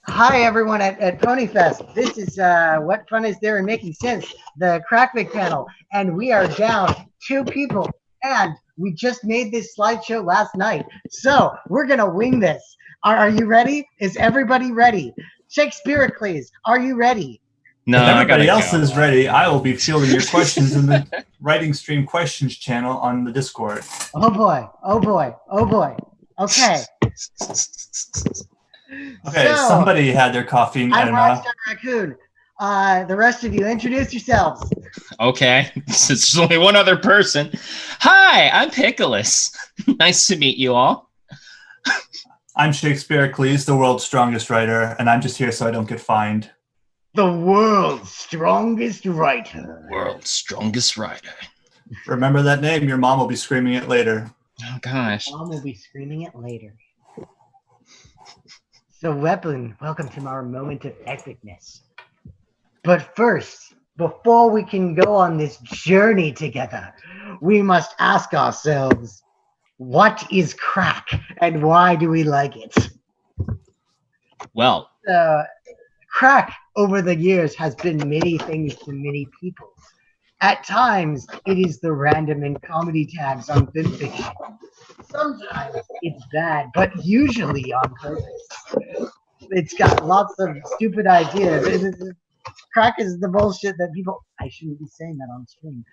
Hi, everyone at PonyFest. This is What Fun Is There in Making Sense, the Crackfic panel. And we are down two people. And we just made this slideshow last night. So we're going to wing this. Are you ready? Is everybody ready? Shakespearacles, are you ready? No, if everybody else go. is ready, I will be fielding your questions in the Writing Stream Questions channel on the Discord. Oh boy, oh boy, oh boy. Okay. Okay, So, somebody had their coffee I'm enema. Rockstar Raccoon. The rest of you, introduce yourselves. Okay, there's only one other person. Hi, I'm Pickleless. Nice to meet you all. I'm Shakespearacles, the world's strongest writer, and I'm just here so I don't get fined. The world's strongest writer. World's strongest writer. Remember that name, your mom will be screaming it later. Oh, gosh. Mom will be screaming it later. So, Weapon, welcome to our moment of epicness. But first, before we can go on this journey together, we must ask ourselves, what is crack and why do we like it? Well, crack over the years has been many things to many people. At times, it is the random and comedy tags on film fiction. Sometimes it's bad, but usually on purpose. It's got lots of stupid ideas. Crack is the bullshit that people. I shouldn't be saying that on stream.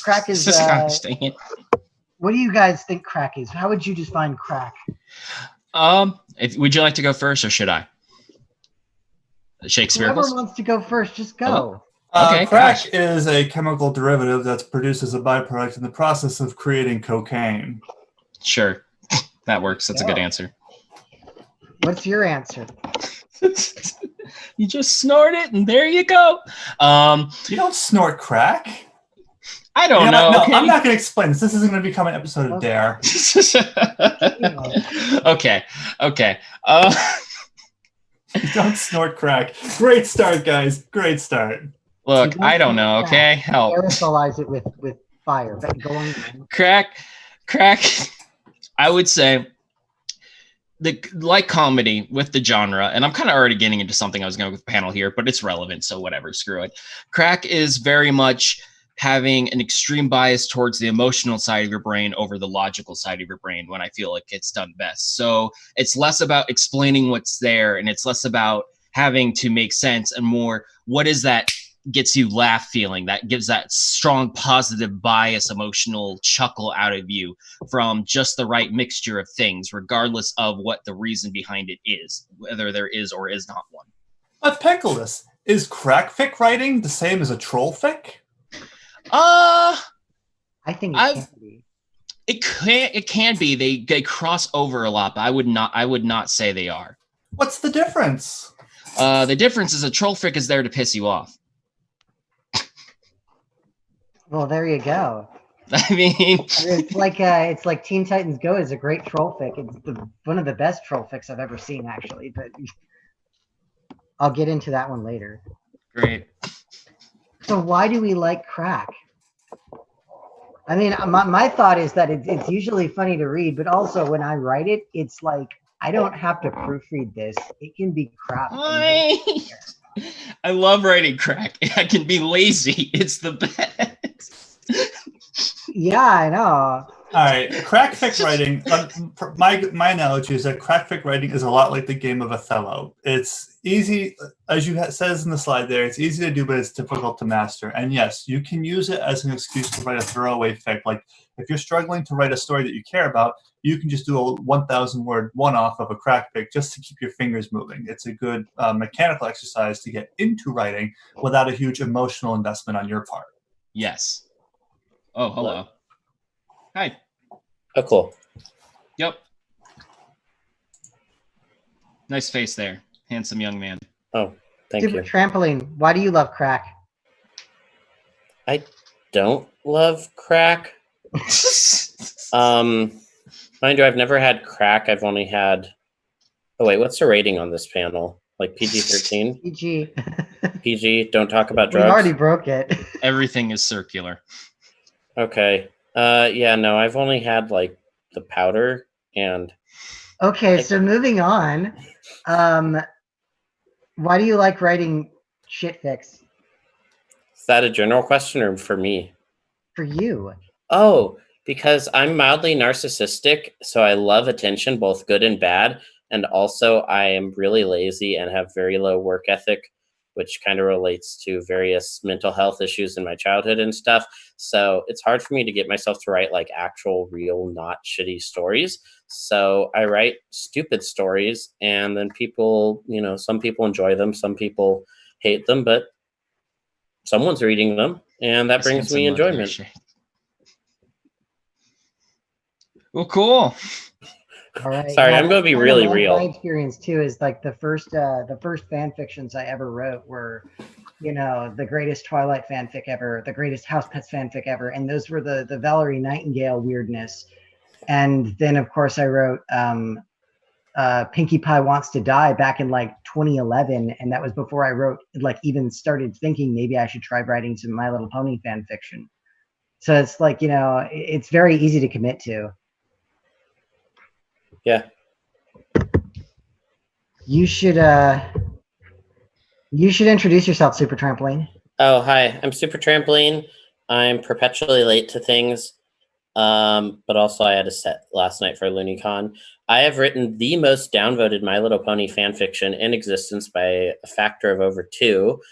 Crack is. What do you guys think crack is? How would you define crack? Would you like to go first, or should I? Shakespearacles? Whoever wants to go first, just go. Okay, crack is a chemical derivative that's produced as a byproduct in the process of creating cocaine. Sure, that works. That's a good answer. What's your answer? You just snort it, and there you go. You don't snort crack. I don't know. No, I'm not going to explain this. This isn't going to become an episode of Dare. Okay. You don't snort crack. Great start, guys. Great start. Look, I don't know. Okay, help. Aerosolize it with fire. Go on. Crack. I would say like comedy with the genre, and I'm kind of already getting into something I was going with the panel here, but it's relevant, so whatever, screw it. Crack is very much having an extreme bias towards the emotional side of your brain over the logical side of your brain when I feel like it's done best. So it's less about explaining what's there, and it's less about having to make sense, and more what is that gets you laugh feeling, that gives that strong positive bias emotional chuckle out of you from just the right mixture of things, regardless of what the reason behind it is, whether there is or is not one. But Pickleless, is crackfic writing the same as a trollfic? I think it can be. It can be. They cross over a lot, but I would not say they are. What's the difference? The difference is a trollfic is there to piss you off. Well, there you go. I mean, it's like Teen Titans Go is a great trollfic. It's one of the best trollfics I've ever seen, actually. But I'll get into that one later. Great. So why do we like crack? I mean, my thought is that it's usually funny to read, but also when I write it, it's like I don't have to proofread this. It can be crap. I love writing crack. I can be lazy. It's the best. Yeah, I know. All right, crackfic writing. My analogy is that crackfic writing is a lot like the game of Othello. It's easy, as you says in the slide there. It's easy to do, but it's difficult to master. And yes, you can use it as an excuse to write a throwaway fic. Like if you're struggling to write a story that you care about, you can just do a 1,000-word one-off of a crackfic just to keep your fingers moving. It's a good mechanical exercise to get into writing without a huge emotional investment on your part. Yes. Oh, hello. Hi. Oh, cool. Yep. Nice face there. Handsome young man. Oh, thank Super you. Trampoline, why do you love crack? I don't love crack. Mind you, I've never had crack. I've only had... Oh, wait, what's the rating on this panel? Like PG-13? PG. PG, don't talk about drugs? We already broke it. Everything is circular. Okay. Yeah, no, I've only had like the powder and... Okay, so moving on. Why do you like writing shit fics? Is that a general question or for me? For you? Oh, because I'm mildly narcissistic, so I love attention, both good and bad. And also, I am really lazy and have very low work ethic, which kind of relates to various mental health issues in my childhood and stuff. So it's hard for me to get myself to write like actual, real, not shitty stories. So I write stupid stories, and then people, some people enjoy them, some people hate them, but someone's reading them, and that brings me enjoyment. Well, cool. All right. Sorry, I'm going to be really real. My experience too is like the first fan fictions I ever wrote were, the greatest Twilight fanfic ever, the greatest House Pets fanfic ever, and those were the Valerie Nightingale weirdness. And then of course I wrote Pinkie Pie Wants to Die back in like 2011, and that was before I wrote even started thinking maybe I should try writing some My Little Pony fan fiction. So it's like it's very easy to commit to. Yeah. You should introduce yourself, Super Trampoline. Oh, hi. I'm Super Trampoline. I'm perpetually late to things. But also I had a set last night for LooneyCon. I have written the most downvoted My Little Pony fan fiction in existence by a factor of over 2.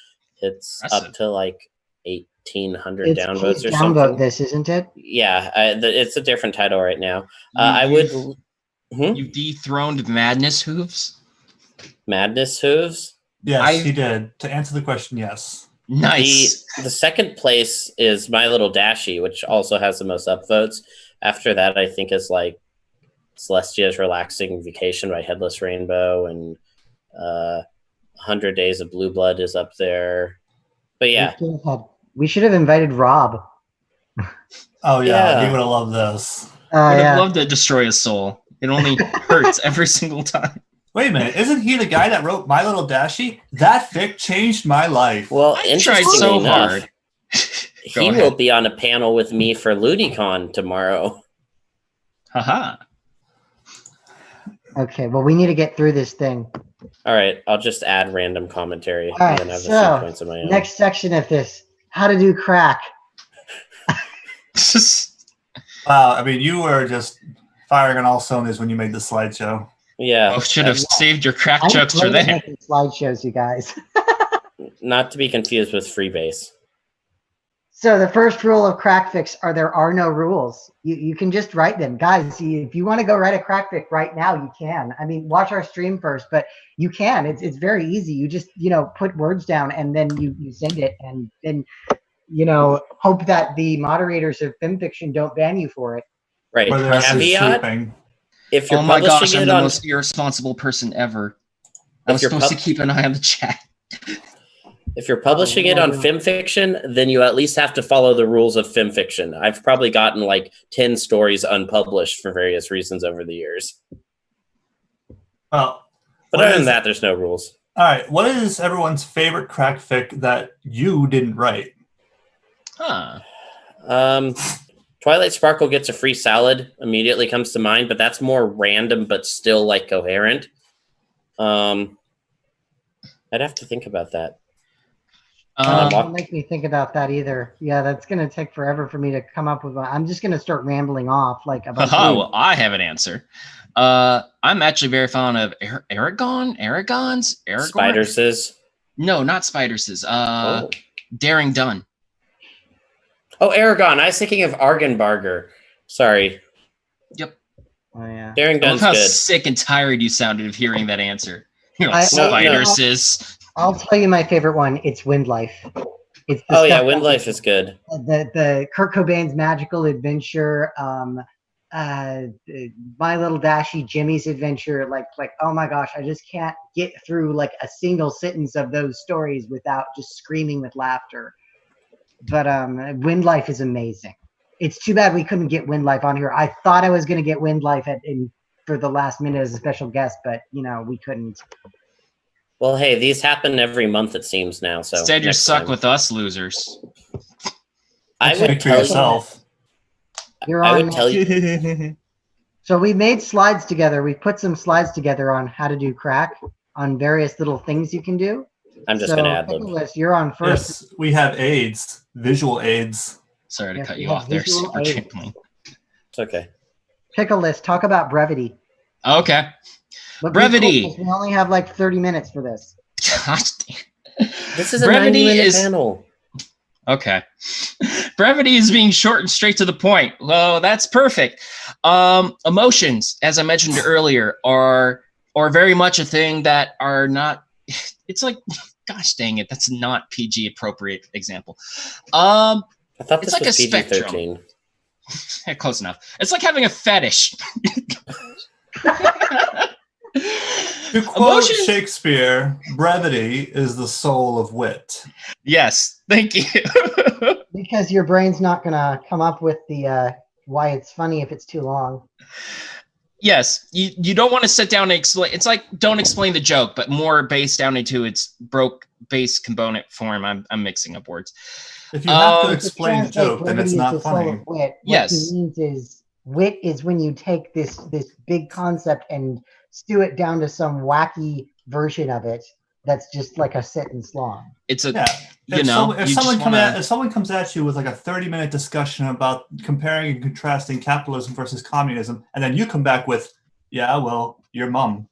It's up to like 1,800 downvotes or something. Downvote this, isn't it? Yeah, it's a different title right now. I would. You dethroned Madness Hooves? Madness Hooves? Yes, he did. To answer the question, yes. Nice. The second place is My Little Dashie, which also has the most upvotes. After that, I think is like Celestia's Relaxing Vacation by Headless Rainbow, and 100 Days of Blue Blood is up there. But yeah. We should have invited Rob. Oh, yeah. He would have loved this. Would have loved to destroy his soul. It only hurts every single time. Wait a minute. Isn't he the guy that wrote My Little Dashie? That fic changed my life. Well, I tried so hard. He will be on a panel with me for LooneyCon tomorrow. Haha. Okay, well, we need to get through this thing. All right, I'll just add random commentary. All right, and then have a few points of my own. Next section of this, how to do crack. Wow, I mean, you were just firing on all cylinders when you made the slideshow. Yeah. Should have saved your crack jokes for that. Slideshows, you guys. Not to be confused with Freebase. So the first rule of Crackfics there are no rules. You can just write them. Guys, if you want to go write a Crackfic right now, you can. I mean, watch our stream first, but you can. It's very easy. You just, put words down and then you send it, and then, hope that the moderators of FimFiction don't ban you for it. Right. Caveat, if you're oh my gosh, I'm the on... most irresponsible person ever. I was supposed to keep an eye on the chat. If you're publishing it on FimFiction, then you at least have to follow the rules of FimFiction. I've probably gotten like 10 stories unpublished for various reasons over the years. Well, but other than that, there's no rules. All right. What is everyone's favorite Crackfic that you didn't write? Twilight Sparkle Gets a Free Salad immediately comes to mind, but that's more random, but still like coherent. I'd have to think about that. Don't make me think about that either. Yeah, that's going to take forever for me to come up with one. I'm just going to start rambling off like about. Well, I have an answer. I'm actually very fond of Aragons. Spiderses. No, not Spiderses. Daring Done. Oh, Aragon. I was thinking of Argenbarger. Sorry. Yep. Oh yeah. Daring Done's good. How good. Sick and tired you sounded of hearing that answer. Spiderses. I'll tell you my favorite one. It's Windlife. It's the Windlife is good. The Kurt Cobain's Magical Adventure, My Little Dashie, Jimmy's Adventure. Like, oh my gosh, I just can't get through like a single sentence of those stories without just screaming with laughter. But Windlife is amazing. It's too bad we couldn't get Windlife on here. I thought I was going to get Windlife for the last minute as a special guest, but we couldn't. Well, hey, these happen every month, it seems now. So instead, you're stuck with us losers. I would tell yourself. I would tell you. So we made slides together. We put some slides together on how to do crack. on various little things you can do. I'm just So, gonna ad lib. Pickleless, you're on first. Yes, we have aids, visual aids. Sorry to Yes, cut we you have off there, visual Super aids. Trampoline. It's okay. Pickleless, talk about brevity. Okay. But Brevity. be quick, 'cause we only have like 30 minutes for this. Gosh damn. This is a Brevity 90-minute is panel. okay. Brevity is being short and straight to the point. Well, that's perfect. Emotions, as I mentioned earlier, are very much a thing that are not. It's like, gosh dang it, that's not PG appropriate example. I thought It's this like was a PG-13. Yeah, close enough. It's like having a fetish. To quote Emotions- Shakespeare, brevity is the soul of wit. Yes, thank you. Because your brain's not going to come up with the why it's funny if it's too long. Yes, you don't want to sit down and explain. It's like, don't explain the joke, but more based down into its base component form. I'm mixing up words. If you have to To explain the joke, then it's not funny. Wit. What Yes. he means is wit is when you take this big concept and stew it down to some wacky version of it that's just like a sentence long. It's a Yeah. you know, if you someone just wanna, if someone comes at you with like a 30-minute discussion about comparing and contrasting capitalism versus communism, and then you come back with, yeah, well, your mom.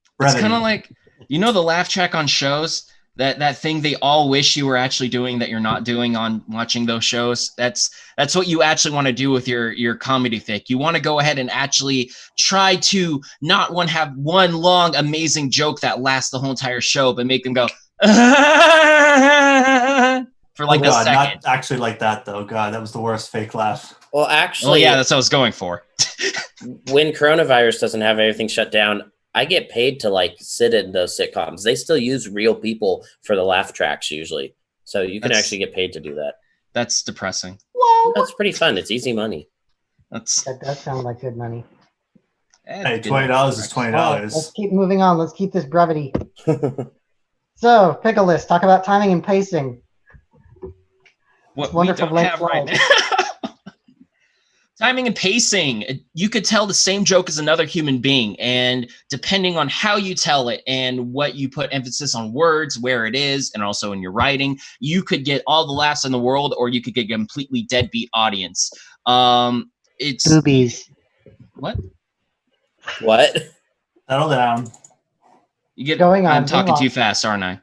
it's Brevity. kind of like, you know, the laugh track on shows, that thing they all wish you were actually doing that you're not doing on watching those shows. That's what you actually want to do with your comedy fic. You want to go ahead and actually try to not have one long amazing joke that lasts the whole entire show, but make them go for like oh a God, second. not actually like that though. God, that was the worst fake laugh. Well, Oh actually, yeah, that's what I was going for. when coronavirus doesn't have everything shut down, I get paid to like sit in those sitcoms. They still use real people for the laugh tracks usually. So you can That's- actually get paid to do that. That's depressing. That's pretty fun. It's easy money. That's That does sound like good money. Hey, $20 is All right, $20. let's keep moving on. Let's keep this brevity. So, Pickleless, talk about timing and pacing. what we wonderful don't blank have right slide. now. Timing and pacing. You could tell the same joke as another human being, and depending on how you tell it and what you put emphasis on words, where it is, and also in your writing, you could get all the laughs in the world, or you could get a completely deadbeat audience. It's Boobies. what What? Settle down. you get. Going on, I'm move talking on. too fast, aren't I?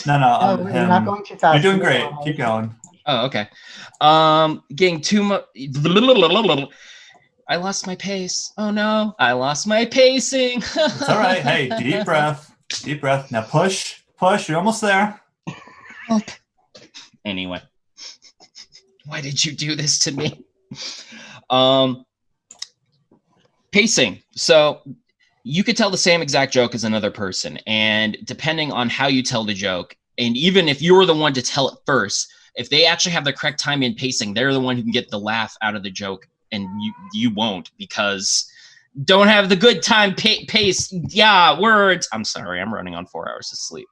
No, No, you're not going too fast. You're doing Move great. on. Keep going. Oh, okay. Getting too much. I lost my pace. Oh no, I lost my pacing. It's all right. Hey, deep breath. Deep breath. Now push. Push. You're almost there. Anyway, why did you do this to me? Pacing. So you could tell the same exact joke as another person, and depending on how you tell the joke, and even if you were the one to tell it first, if they actually have the correct timing and pacing, they're the one who can get the laugh out of the joke, and you won't, because don't have the good time pace. Yeah, words. I'm sorry, I'm running on 4 hours of sleep.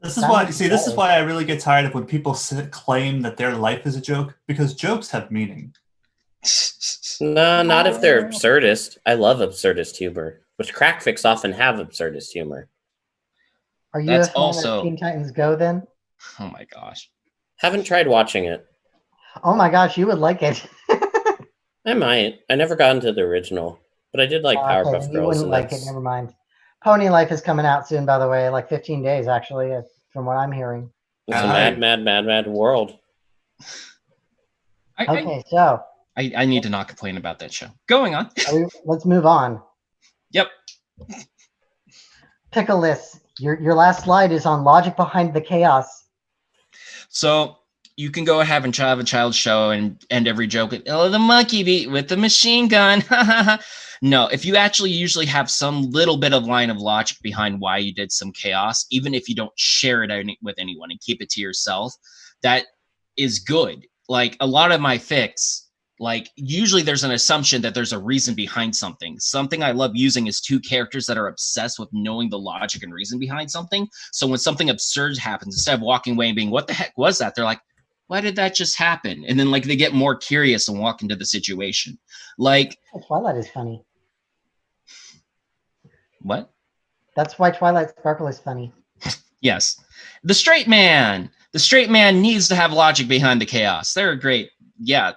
This is why. See, this is why I really get tired of when people claim that their life is a joke, because jokes have meaning. No, not if they're absurdist. I love absurdist humor, which Crackfics often have absurdist humor. Are you That's a fan also- of Teen Titans Go then? Oh my gosh. Haven't tried watching it. Oh my gosh, you would like it. I might. I never got into the original, but I did like Okay, Powerpuff then you Girls. wouldn't And like it. that's... Never mind. Pony Life is coming out soon, by the way, like 15 days actually, from what I'm hearing. It's a Alright. mad world. Okay, so I need to not complain about that show. Going on. let's move on. Yep. Pickleless, your last slide is on logic behind the chaos. So you can go ahead and have a child show and end every joke with, oh, the monkey beat with the machine gun. No, if you actually usually have some little bit of line of logic behind why you did some chaos, even if you don't share it with anyone and keep it to yourself, that is good. Like a lot of my fics, like usually there's an assumption that there's a reason behind something. Something I love using is two characters that are obsessed with knowing the logic and reason behind something. So when something absurd happens, instead of walking away and being, what the heck was that? They're like, why did that just happen? And then like they get more curious and walk into the situation. Like, Twilight is funny. what? That's why Twilight Sparkle is funny. Yes. The straight man. The straight man needs to have logic behind the chaos. They're great. Yeah.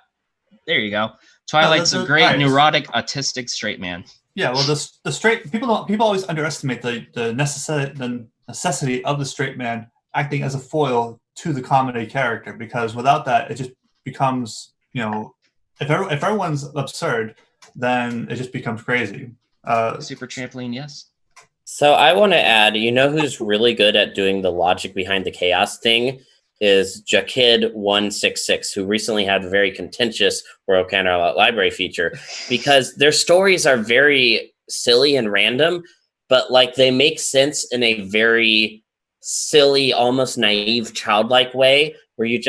There you go. Twilight's a great right. neurotic, autistic straight man. Yeah, well, the straight people always underestimate the necessity of the straight man acting as a foil to the comedy character, because without that, it just becomes, if everyone's absurd, then it just becomes crazy. Super Trampoline, yes. So I want to add, who's really good at doing the logic behind the chaos thing is Jakid166, who recently had a very contentious Royal Canon Library feature, because their stories are very silly and random, but like they make sense in a very silly, almost naive, childlike way, where you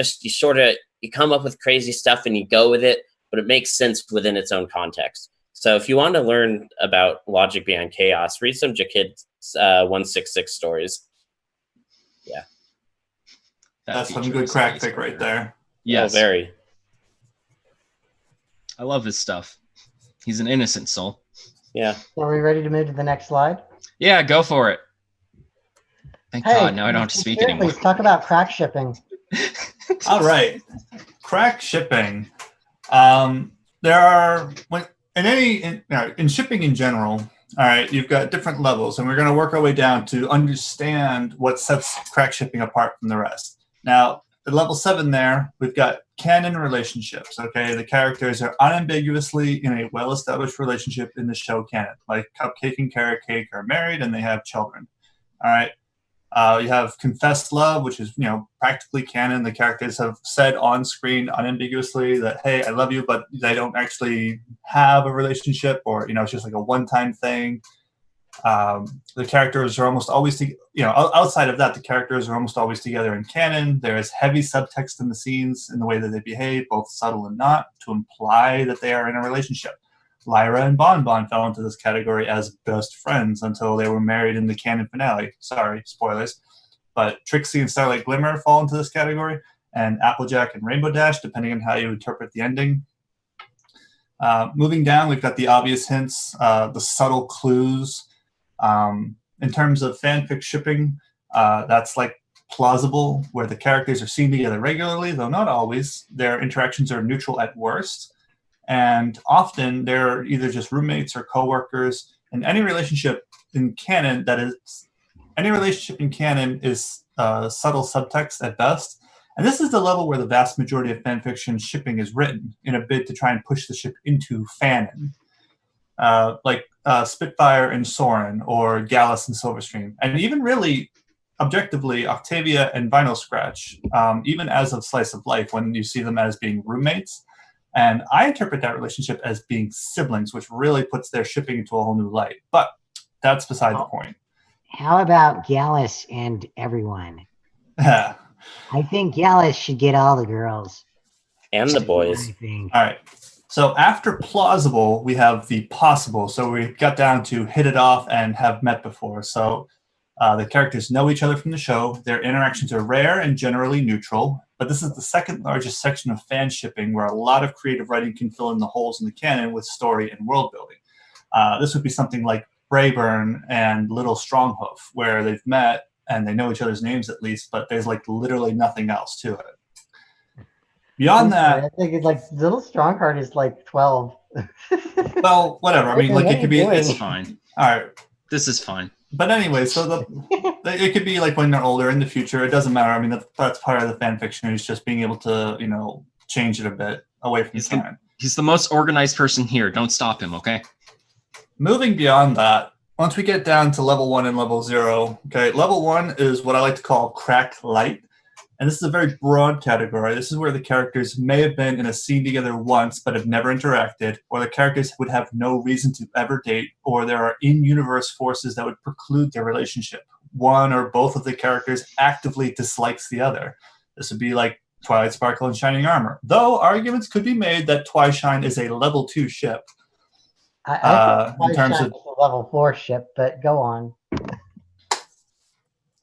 come up with crazy stuff and you go with it, but it makes sense within its own context. So if you want to learn about logic behind chaos, read some Jakid166 stories. Yeah. That's some good crackfic right there. Yes. Oh, very. I love his stuff. He's an innocent soul. Yeah. So are we ready to move to the next slide? Yeah, go for it. Thank God, now I don't have to speak anymore. Please talk about crack shipping. All right. Crack shipping. There are, in shipping in general, all right, you've got different levels, and we're going to work our way down to understand what sets crack shipping apart from the rest. Now, at level 7 there, we've got canon relationships, okay? The characters are unambiguously in a well-established relationship in the show canon, like Cupcake and Carrot Cake are married and they have children, all right? You have confessed love, which is, practically canon. The characters have said on screen unambiguously that, hey, I love you, but they don't actually have a relationship, or, it's just like a one-time thing. The characters are almost always, outside of that, the characters are almost always together in canon. There is heavy subtext in the scenes in the way that they behave, both subtle and not, to imply that they are in a relationship. Lyra and Bon fell into this category as best friends until they were married in the canon finale. Sorry, spoilers. But Trixie and Starlight Glimmer fall into this category, and Applejack and Rainbow Dash, depending on how you interpret the ending. Moving down, we've got the obvious hints, the subtle clues. In terms of fanfic shipping, that's like plausible, where the characters are seen together regularly, though not always. Their interactions are neutral at worst, and often they're either just roommates or coworkers. And any relationship in canon is subtle subtext at best. And this is the level where the vast majority of fanfiction shipping is written in a bid to try and push the ship into fanon. Like Spitfire and Soren, or Gallus and Silverstream, and even really, objectively, Octavia and Vinyl Scratch, even as of Slice of Life, when you see them as being roommates. And I interpret that relationship as being siblings, which really puts their shipping into a whole new light. But that's beside the point. How about Gallus and everyone? Yeah. I think Gallus should get all the girls. And the boys. All right. So after plausible, we have the possible. So we got down to hit it off and have met before. So the characters know each other from the show. Their interactions are rare and generally neutral. But this is the second largest section of fan shipping, where a lot of creative writing can fill in the holes in the canon with story and world building. This would be something like Brayburn and Little Stronghoof, where they've met and they know each other's names at least, but there's like literally nothing else to it. Beyond that, I think it's like Little Strongheart is like 12. Well, whatever. I mean, like it could be. It's fine. All right. This is fine. But anyway, so it could be like when they're older in the future. It doesn't matter. I mean, that's part of the fan fiction, is just being able to, change it a bit away from time. He's the most organized person here. Don't stop him, okay? Moving beyond that, once we get down to level 1 and level 0, okay, level 1 is what I like to call crack light. And this is a very broad category. This is where the characters may have been in a scene together once but have never interacted, or the characters would have no reason to ever date, or there are in-universe forces that would preclude their relationship. One or both of the characters actively dislikes the other. This would be like Twilight Sparkle and Shining Armor, though arguments could be made that Twishine is a level 2 ship. I think in terms of a level 4 ship, but go on.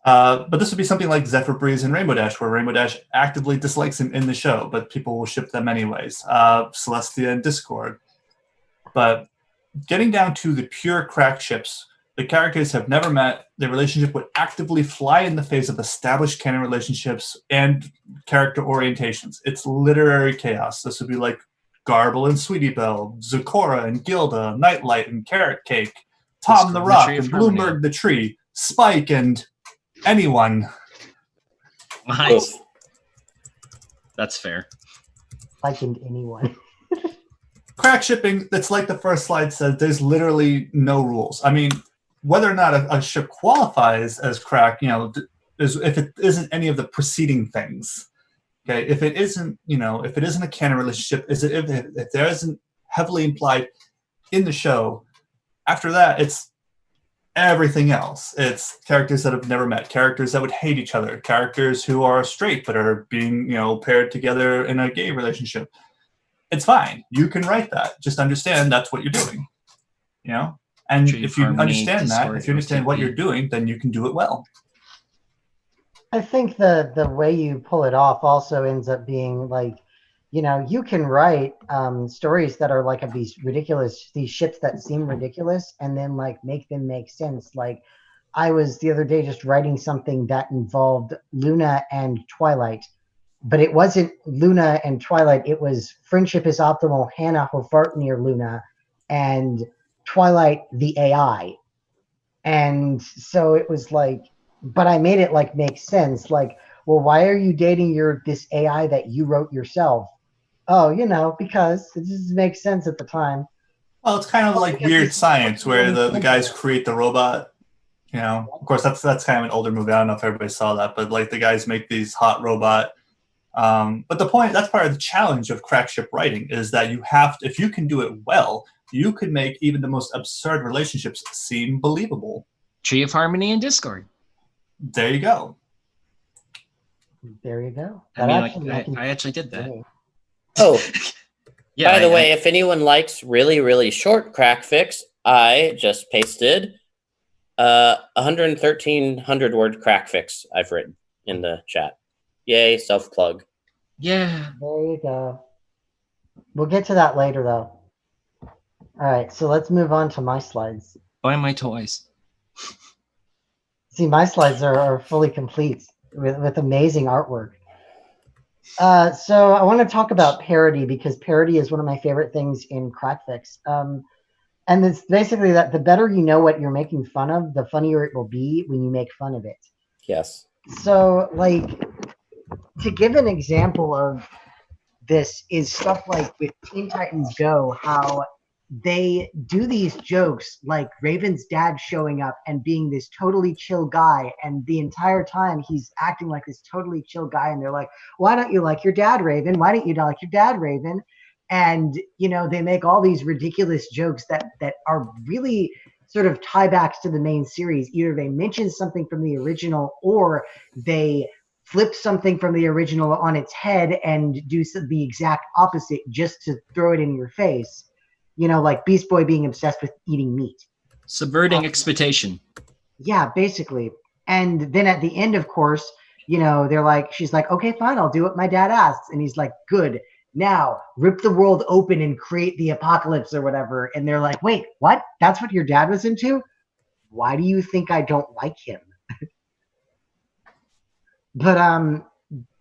But this would be something like Zephyr Breeze and Rainbow Dash, where Rainbow Dash actively dislikes him in the show, but people will ship them anyways. Celestia and Discord. But getting down to the pure crack ships, The characters have never met. Their relationship would actively fly in the face of established canon relationships and character orientations. It's literary chaos. This would be like Garble and Sweetie Belle, Zecora and Gilda, Nightlight and Carrot Cake, Tom the Discord, the Rock Tree of and Harmony. Bloomberg the Tree, Spike and anyone. Nice. That's fair. Like in anyone. Crack shipping, it's like the first slide said, there's literally no rules. I mean, whether or not a ship qualifies as crack, is if it isn't any of the preceding things. Okay, if it isn't, if it isn't a canon relationship, if there isn't heavily implied in the show, after that, it's everything else. It's characters that have never met, characters that would hate each other, characters who are straight but are being, paired together in a gay relationship. It's fine. You can write that. Just understand that's what you're doing. And Tree of if you Harmony, understand that, Discord, if you understand what OTP. you're doing, then you can do it well. I think the way you pull it off also ends up being like, you can write stories that are like of these ships that seem ridiculous, and then like make them make sense. Like I was the other day just writing something that involved Luna and Twilight, but it wasn't Luna and Twilight. It was friendship is optimal, Hannah Hofart near Luna, and Twilight the AI. And so it was like, but I made it like make sense. Like, well, why are you dating this AI that you wrote yourself? Oh, because it just makes sense at the time. Well, it's kind of like because Weird it's Science, where the simple. guys create the robot. Of course, that's kind of an older movie. I don't know if everybody saw that, but like the guys make these hot robot. But the point, that's part of the challenge of crack ship writing, is that you have to, if you can do it well, you could make even the most absurd relationships seem believable. Tree of Harmony and Discord. There you go. There you go. I actually did that. Oh, Yeah. by the way, if anyone likes really, really short crack fix, I just pasted 11300 word crack fix I've written in the chat. Yay, self plug. Yeah. There you go. We'll get to that later, though. All right, so let's move on to my slides. Buy my toys. See, my slides are fully complete with amazing artwork. So I want to talk about parody, because parody is one of my favorite things in Crackfics. And it's basically that the better you know what you're making fun of, the funnier it will be when you make fun of it. Yes. So, like, to give an example of this is stuff like with Teen Titans Go, how they do these jokes like Raven's dad showing up and being this totally chill guy, and the entire time he's acting like this totally chill guy, and they're like, why don't you like your dad, Raven? Why don't you like your dad, Raven? And they make all these ridiculous jokes that are really sort of tiebacks to the main series. Either they mention something from the original, or they flip something from the original on its head and do the exact opposite just to throw it in your face. Like Beast Boy being obsessed with eating meat. Subverting expectation. Yeah, basically. And then at the end, of course, they're like, she's like, okay, fine, I'll do what my dad asks. And he's like, good. Now rip the world open and create the apocalypse or whatever. And they're like, wait, what? That's what your dad was into? Why do you think I don't like him? But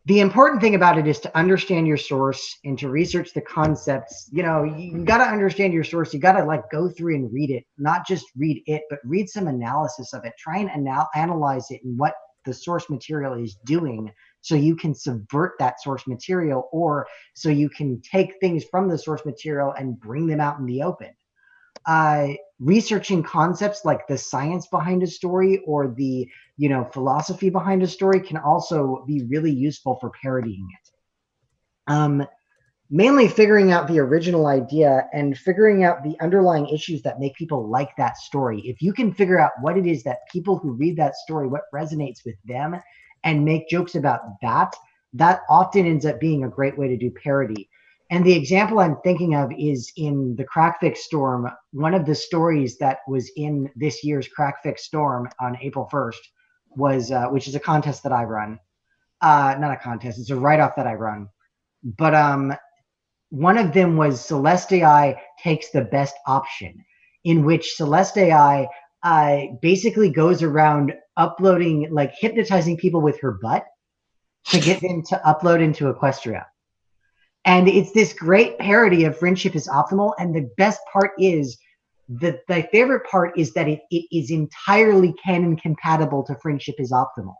the important thing about it is to understand your source and to research the concepts. You got to understand your source. You got to go through and read it, not just read it, but read some analysis of it. Try and analyze it and what the source material is doing, so you can subvert that source material, or so you can take things from the source material and bring them out in the open. Researching concepts like the science behind a story or the philosophy behind a story can also be really useful for parodying it. Mainly figuring out the original idea and figuring out the underlying issues that make people like that story. If you can figure out what it is that people who read that story, what resonates with them, and make jokes about that, that often ends up being a great way to do parody. And the example I'm thinking of is in the Crackfics Storm. One of the stories that was in this year's Crackfics Storm on April 1st was, which is a contest that I run. Not a contest, it's a write-off that I run. But one of them was Celeste AI takes the best option, in which Celeste AI basically goes around uploading, like hypnotizing people with her butt to get them to upload into Equestria. And it's this great parody of Friendship is Optimal. And the best part is, my favorite part is that it is entirely canon compatible to Friendship is Optimal.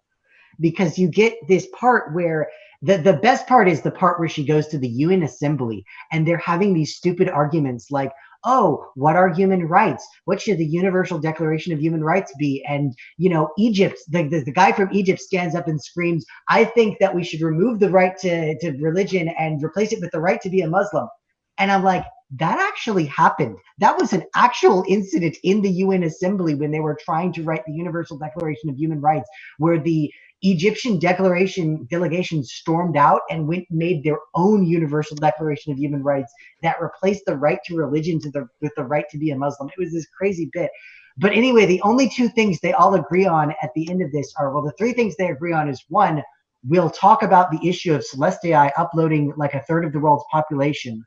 Because you get this part where the best part is the part where she goes to the UN assembly and they're having these stupid arguments like, oh, what are human rights? What should the Universal Declaration of Human Rights be? And, you know, Egypt, the guy from Egypt stands up and screams, I think that we should remove the right to religion and replace it with the right to be a Muslim. And I'm like, that actually happened. That was an actual incident in the UN assembly when they were trying to write the Universal Declaration of Human Rights, where the Egyptian delegation stormed out and made their own Universal Declaration of Human Rights that replaced the right to religion with the right to be a Muslim. It was this crazy bit. But anyway, the only two things they all agree on at the end of this are, well, the three things they agree on is, one, we'll talk about the issue of Celestii uploading like a third of the world's population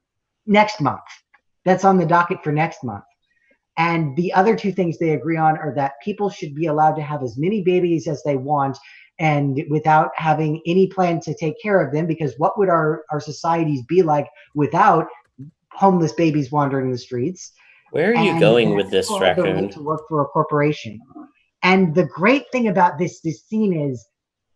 next month. That's on the docket for next month. And the other two things they agree on are that people should be allowed to have as many babies as they want and without having any plan to take care of them, because what would our societies be like without homeless babies wandering the streets? Where are you going with this, Raccoon? To work for a corporation. And the great thing about this scene is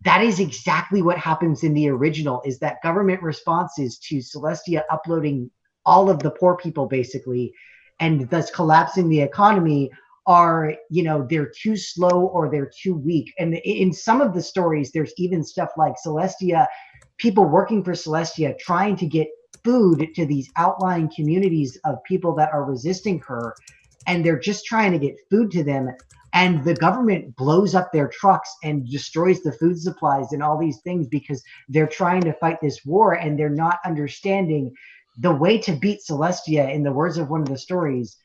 that is exactly what happens in the original, is that government responses to Celestia uploading all of the poor people basically, and thus collapsing the economy, are, you know, they're too slow or they're too weak. And in some of the stories, there's even stuff like Celestia, people working for Celestia trying to get food to these outlying communities of people that are resisting her, and they're just trying to get food to them, and the government blows up their trucks and destroys the food supplies and all these things because they're trying to fight this war, and they're not understanding the way to beat Celestia. In the words of one of the stories,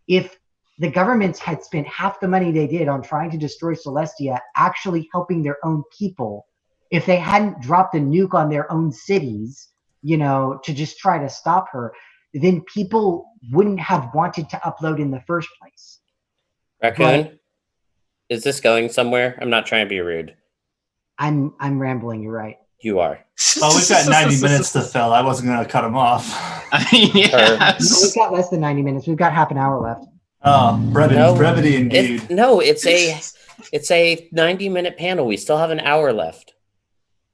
if the governments had spent half the money they did on trying to destroy Celestia actually helping their own people, if they hadn't dropped a nuke on their own cities, you know, to just try to stop her, then people wouldn't have wanted to upload in the first place. Raccoon, is this going somewhere? I'm not trying to be rude. I'm rambling, you're right. You are. Well, we've got 90 minutes to fill. I wasn't going to cut him off. I mean, yes. We've got less than 90 minutes. We've got half an hour left. Oh, brevity indeed. It's a 90-minute panel. We still have an hour left.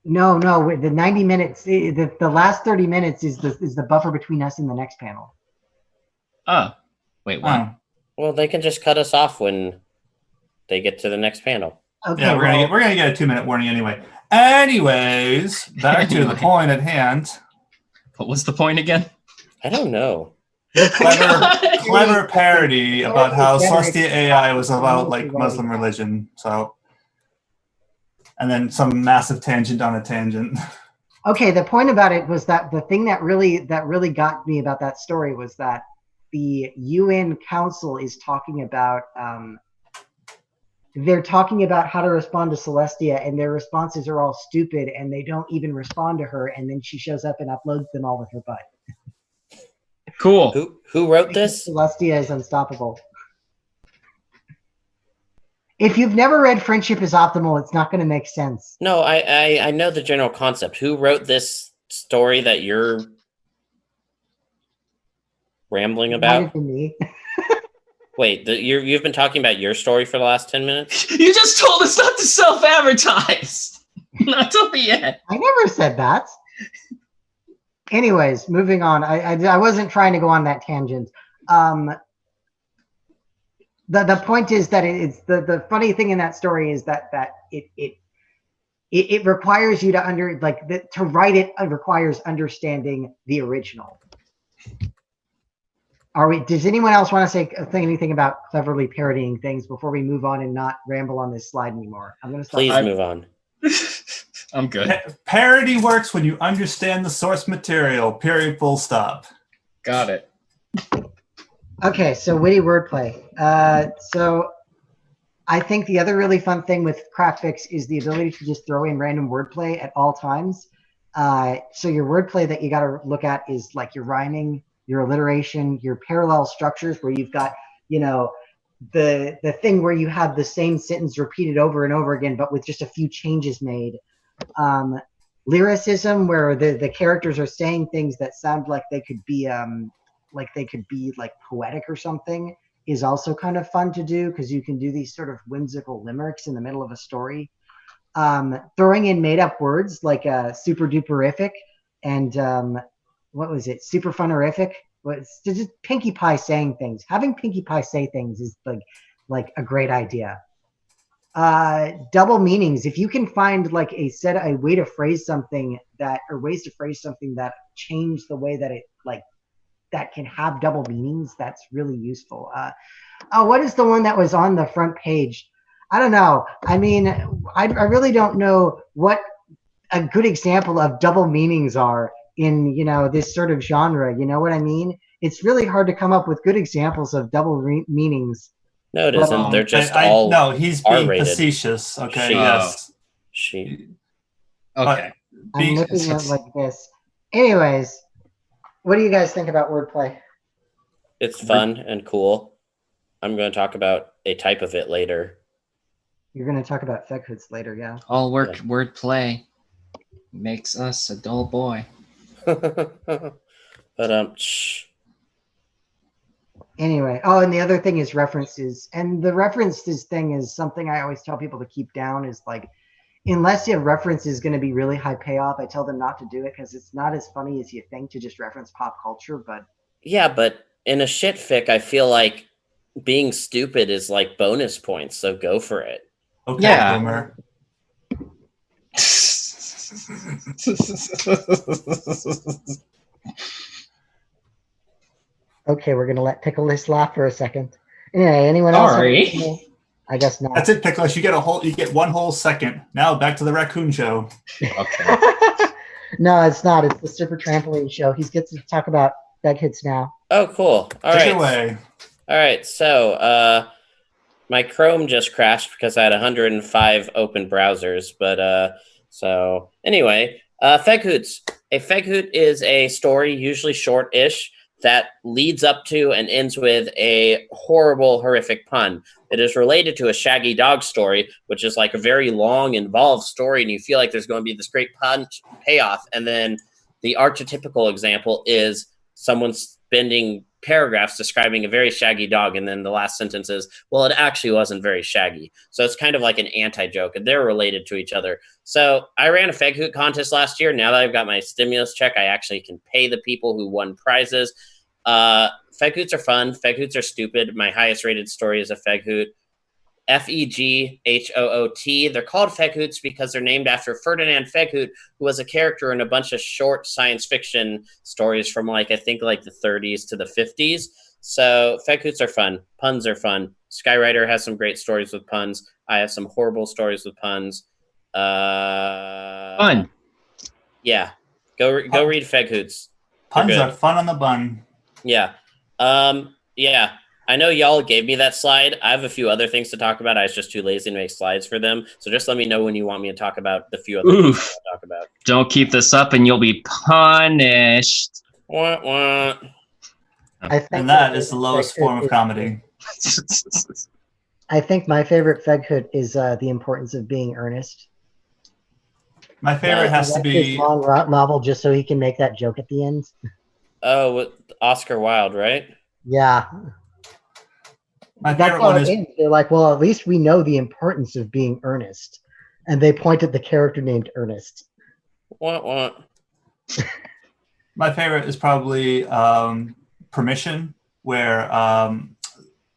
No, the 90 minutes, the last 30 minutes is the buffer between us and the next panel. Oh, wait, what? Oh. Well, they can just cut us off when they get to the next panel. Okay, Yeah, we're gonna get a 2-minute warning anyway. Anyways, back to the point at hand. What was the point again? I don't know. Clever parody about how Celestia AI was about like Muslim religion. So, and then some massive tangent on a tangent. Okay, the point about it was that the thing that really got me about that story was that the UN Council is talking about they're talking about how to respond to Celestia, and their responses are all stupid, and they don't even respond to her, and then she shows up and uploads them all with her butt. Cool. Who wrote this? Celestia is unstoppable. If you've never read Friendship is Optimal, it's not going to make sense. No, I know the general concept. Who wrote this story that you're rambling about? Me. Wait, you've been talking about your story for the last 10 minutes? You just told us not to self-advertise. Not till the end. I never said that. Anyways, moving on. I wasn't trying to go on that tangent. The point is that it's the funny thing in that story is that it requires you to to write it requires understanding the original. Does anyone else want to say anything about cleverly parodying things before we move on and not ramble on this slide anymore? I'm going to stop. Please move on. I'm good. Parody works when you understand the source material. Period. Full stop. Got it. Okay, so witty wordplay. So I think the other really fun thing with Crackfics is the ability to just throw in random wordplay at all times. So your wordplay that you got to look at is like your rhyming, your alliteration, your parallel structures, where you've got, the thing where you have the same sentence repeated over and over again, but with just a few changes made. Lyricism, where the characters are saying things that sound like they could be like poetic or something, is also kind of fun to do because you can do these sort of whimsical limericks in the middle of a story. Throwing in made up words like super duperific and what was it? Super funerific. It's just Pinkie Pie saying things. Having Pinkie Pie say things is like a great idea. Double meanings. If you can find like a way to phrase something that, or ways to phrase something that change the way that it like that can have double meanings, that's really useful. What is the one that was on the front page? I don't know. I mean, I really don't know what a good example of double meanings are in, this sort of genre. You know what I mean? It's really hard to come up with good examples of double meanings. No, it isn't. They're just no, he's being R-rated. facetious. Okay, She. yes. She. Okay. I'm looking at like this. Anyways, what do you guys think about wordplay? It's fun and cool. I'm going to talk about a type of it later. You're going to talk about Feghoots later, yeah. All wordplay makes us a dull boy. But shh. Anyway, and the other thing is references. And the references thing is something I always tell people to keep down, is like, unless your reference is going to be really high payoff, I tell them not to do it because it's not as funny as you think to just reference pop culture. But yeah, but in a shit fic, I feel like being stupid is like bonus points, so go for it. Okay, Yeah. boomer. okay, we're going to let Pickleless laugh for a second. Anyway, anyone else? Sorry. I guess not. That's it, Pickleless. You get one whole second. Now back to the Raccoon show. Okay. No, it's not. It's the Super Trampoline show. He gets to talk about Feghoots now. Oh, cool. All Take right. it away. All right. So, my Chrome just crashed because I had 105 open browsers. But so anyway, Feghoots. A Feghoot is a story, usually short-ish, that leads up to and ends with a horrible, horrific pun. It is related to a Shaggy Dog story, which is like a very long, involved story, and you feel like there's going to be this great punch payoff. And then the archetypical example is someone spending paragraphs describing a very shaggy dog, and then the last sentence is, well, it actually wasn't very shaggy. So it's kind of like an anti-joke, and they're related to each other. So I ran a Feghoot contest last year. Now that I've got my stimulus check, I actually can pay the people who won prizes. Feghoots are fun. Feghoots are stupid. My highest rated story is a Feghoot. Feghoot. They're called Feghoots because they're named after Ferdinand Feghoot, who was a character in a bunch of short science fiction stories from I think the 30s to the 50s. So Feghoots are fun. Puns are fun. Skywriter has some great stories with puns. I have some horrible stories with puns. Fun. Yeah. Go read Feghoots. Puns are fun on the bun. Yeah. Yeah. I know y'all gave me that slide. I have a few other things to talk about. I was just too lazy to make slides for them. So just let me know when you want me to talk about the few other things I want to talk about. Don't keep this up and you'll be punished. Wah, wah. And that is the lowest form of comedy. I think my favorite Feghoot is the importance of being earnest. My favorite has to be his long novel, just so he can make that joke at the end. Oh, with Oscar Wilde, right? Yeah. My favorite one is they're like, well, at least we know the importance of being earnest, and they point at the character named Ernest. What? My favorite is probably Permission, where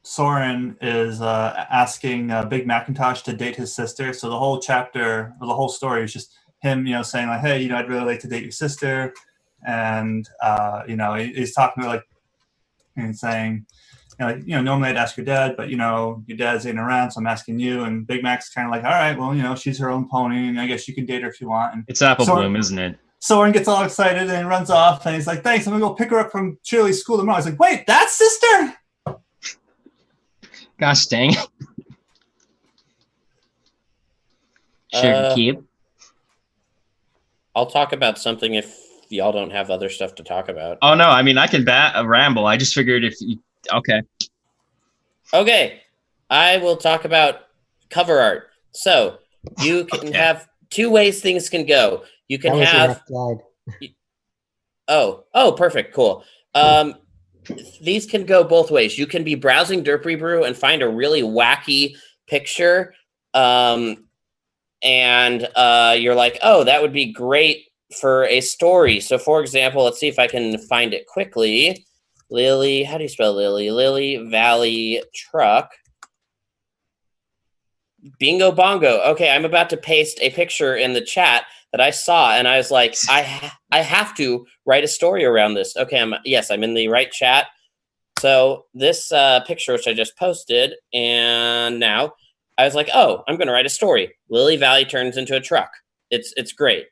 Soren is asking Big Macintosh to date his sister. So the whole chapter, or the whole story, is just him, saying like, "Hey, I'd really like to date your sister," and he's talking to and saying, normally I'd ask your dad, but your dad's ain't around, so I'm asking you. And Big Mac's kind of like, all right, well, she's her own pony, and I guess you can date her if you want. And it's Apple Bloom, isn't it? Soren gets all excited and runs off, and he's like, thanks, I'm gonna go pick her up from Shirley's school tomorrow. He's like, wait, that's sister? Gosh dang. Should keep. I'll talk about something if y'all don't have other stuff to talk about. Oh no, I mean I can ramble. I just figured if you okay. I will talk about cover art. So you can have two ways things can go. You can That was your have next slide. oh, perfect, cool. These can go both ways. You can be browsing Derpy Brew and find a really wacky picture, and you're like, oh, that would be great for a story. So, for example, let's see if I can find it quickly. Lily, how do you spell Lily? Lily Valley Truck. Bingo bongo. Okay, I'm about to paste a picture in the chat that I saw, and I was like, I have to write a story around this. Okay, I'm in the right chat. So this picture, which I just posted, and now I was like, oh, I'm going to write a story. Lily Valley turns into a truck. It's great.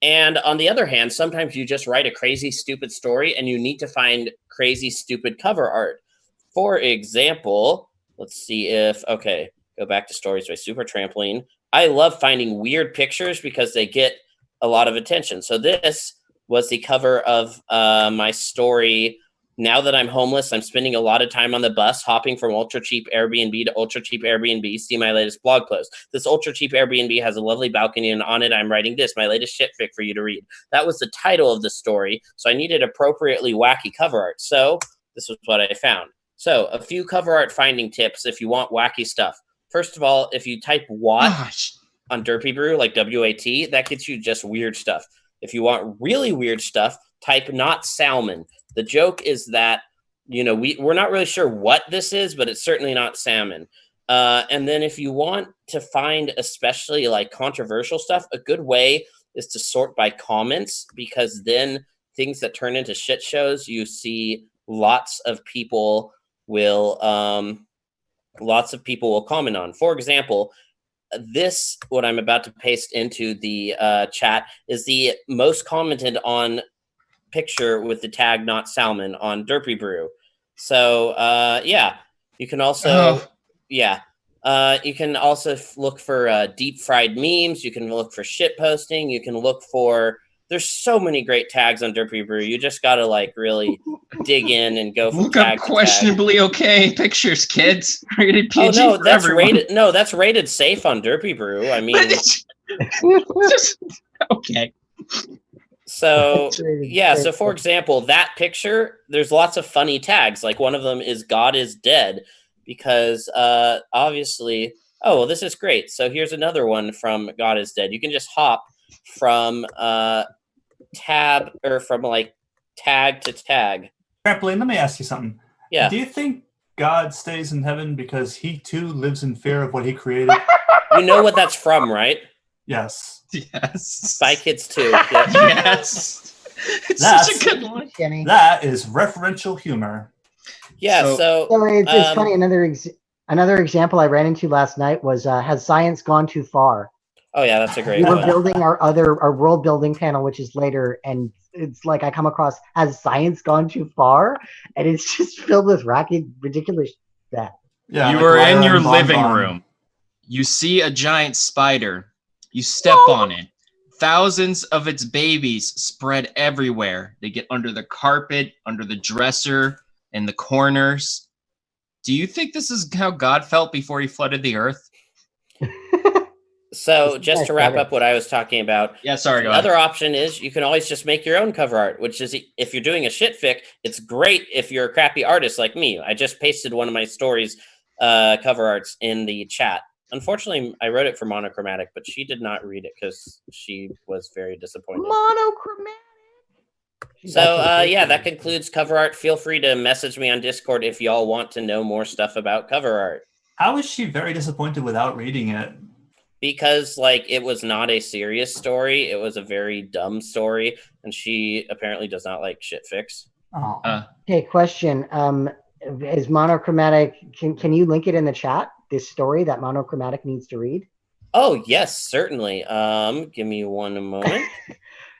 And on the other hand, sometimes you just write a crazy, stupid story, and you need to find crazy, stupid cover art. For example, let's see if go back to stories by Super Trampoline. I love finding weird pictures because they get a lot of attention. So this was the cover of my story. Now that I'm homeless, I'm spending a lot of time on the bus, hopping from ultra cheap Airbnb to ultra cheap Airbnb. See my latest blog post. This ultra cheap Airbnb has a lovely balcony, and on it, I'm writing this, my latest shit fic for you to read. That was the title of the story. So I needed appropriately wacky cover art. So this was what I found. So a few cover art finding tips if you want wacky stuff. First of all, if you type "what" on Derpy Brew, like WAT, that gets you just weird stuff. If you want really weird stuff, type "not salmon." The joke is that, we're not really sure what this is, but it's certainly not salmon. And then if you want to find especially like controversial stuff, a good way is to sort by comments, because then things that turn into shit shows, you see lots of people will comment on. For example, what I'm about to paste into the chat is the most commented on picture with the tag "not salmon" on Derpy Brew. So you can also you can also look for deep fried memes. You can look for shit posting. You can look for, there's so many great tags on Derpy Brew. You just gotta like really dig in and go from Look tag up to questionably okay pictures, kids. Rated PG. Oh no, for that's everyone. rated. No, that's rated safe on Derpy Brew. I mean, Just, okay. so That's rated yeah. safe. So for example, that picture, there's lots of funny tags. Like one of them is "God is dead," because obviously. Oh well, this is great. So here's another one from "God is dead." You can just hop from tab or from like tag to tag. Trampoline, let me ask you something. Yeah. Do you think God stays in heaven because he too lives in fear of what he created? You know what that's from, right? Yes. Yes. Spy Kids 2. Yep. Yes. It's such a good one. Kenny. That is referential humor. Yeah, So it's funny. Another example I ran into last night was has science gone too far? Oh yeah, that's a great We were one. building our world building panel, which is later, and it's like I come across, has science gone too far? And it's just filled with ridiculous stuff. Yeah, You like are in Lyra your and living Bonbon. room. You see a giant spider. You step on it. Thousands of its babies spread everywhere. They get under the carpet, under the dresser, in the corners. Do you think this is how God felt before he flooded the earth? So just to wrap up what I was talking about, Yeah, sorry, the go ahead. other option is you can always just make your own cover art, which is if you're doing a shit fic, it's great if you're a crappy artist like me. I just pasted one of my stories cover arts in the chat. Unfortunately, I wrote it for Monochromatic, but she did not read it because she was very disappointed. Monochromatic. So yeah, that concludes cover art. Feel free to message me on Discord if y'all want to know more stuff about cover art. How is she very disappointed without reading it? Because like it was not a serious story, it was a very dumb story, and she apparently does not like shit fics. Oh. Okay, question. Is Monochromatic, can you link it in the chat, this story that Monochromatic needs to read? Oh yes, certainly. Give me one moment.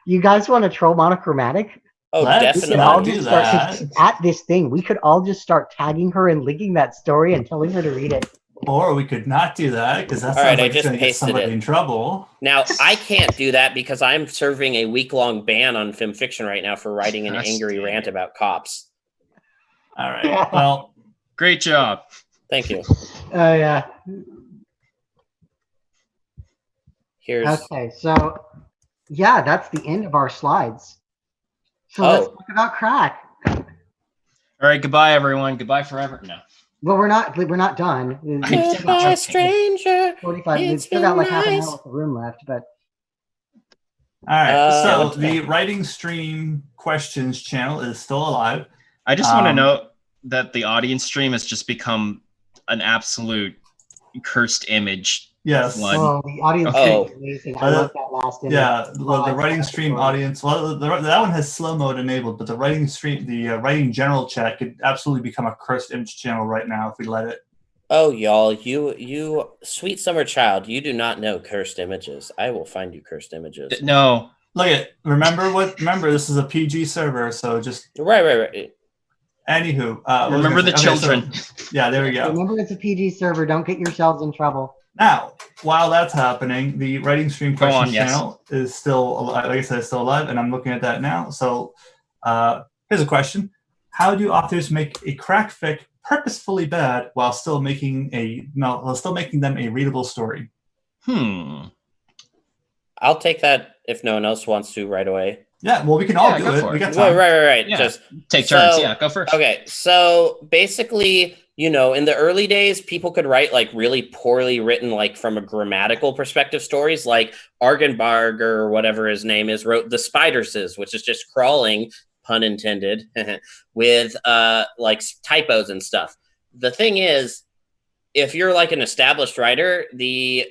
You guys want to troll Monochromatic? Oh, Let's definitely. not do that. At this thing, we could all just start tagging her and linking that story and telling her to read it. Or we could not do that, because that All sounds right, I like it's just going to get pasted somebody it. in trouble. Now, I can't do that because I'm serving a week-long ban on FimFiction right now for writing an Gosh, angry dang rant it. about cops. All right. Well, Great job. Thank you. Oh yeah. Here's Okay, so yeah, that's the end of our slides. So let's talk about crack. All right, goodbye, everyone. Goodbye forever. No. Well, we're not done. We've still got goodbye, like stranger. 45. We've It's still got been like half an nice. hour with the room left, but All right. Yeah, So the writing stream questions channel is still alive. I just want to note that the audience stream has just become an absolute cursed image. Yes. Flood. oh, the audience Okay. is amazing. I love that last image. Yeah, well, the Oh, writing that's stream cool. audience. Well, that one has slow mode enabled, but the writing stream, the writing general chat could absolutely become a cursed image channel right now if we let it. Oh, y'all, you sweet summer child, you do not know cursed images. I will find you cursed images. No. Look at remember this is a PG server, so just Right. anywho. Remember the children. So, yeah, there we go. Remember, it's a PG server. Don't get yourselves in trouble. Now, while that's happening, the writing stream Go questions on, yes. channel is still alive. Like I said, it's still alive, and I'm looking at that now. So here's a question: how do authors make a crackfic purposefully bad while still making them a readable story? I'll take that if no one else wants to right away. Yeah, well, we can all do go it. for We it. got time. Right. Yeah. Just Take turns. Yeah, go first. Okay, so basically, in the early days, people could write like really poorly written, like from a grammatical perspective stories, like Argenbarg or whatever his name is, wrote The Spiderses, which is just crawling, pun intended, with like typos and stuff. The thing is, if you're like an established writer, the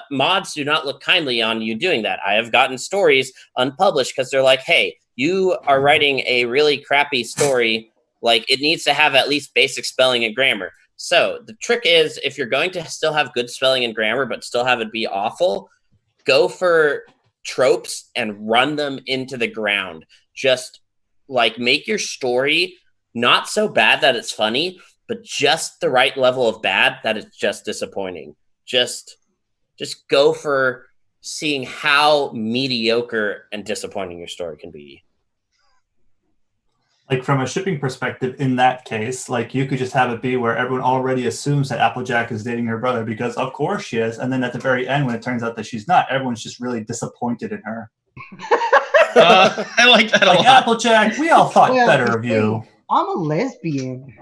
mods do not look kindly on you doing that. I have gotten stories unpublished because they're like, hey, you are writing a really crappy story. Like, it needs to have at least basic spelling and grammar. So the trick is, if you're going to still have good spelling and grammar, but still have it be awful, go for tropes and run them into the ground. Just like make your story not so bad that it's funny, but just the right level of bad that it's just disappointing. Just go for seeing how mediocre and disappointing your story can be. Like from a shipping perspective, in that case, like you could just have it be where everyone already assumes that Applejack is dating her brother because of course she is, and then at the very end, when it turns out that she's not, everyone's just really disappointed in her. I like that a Like lot. Applejack, we all thought Well, better of you. I'm a lesbian.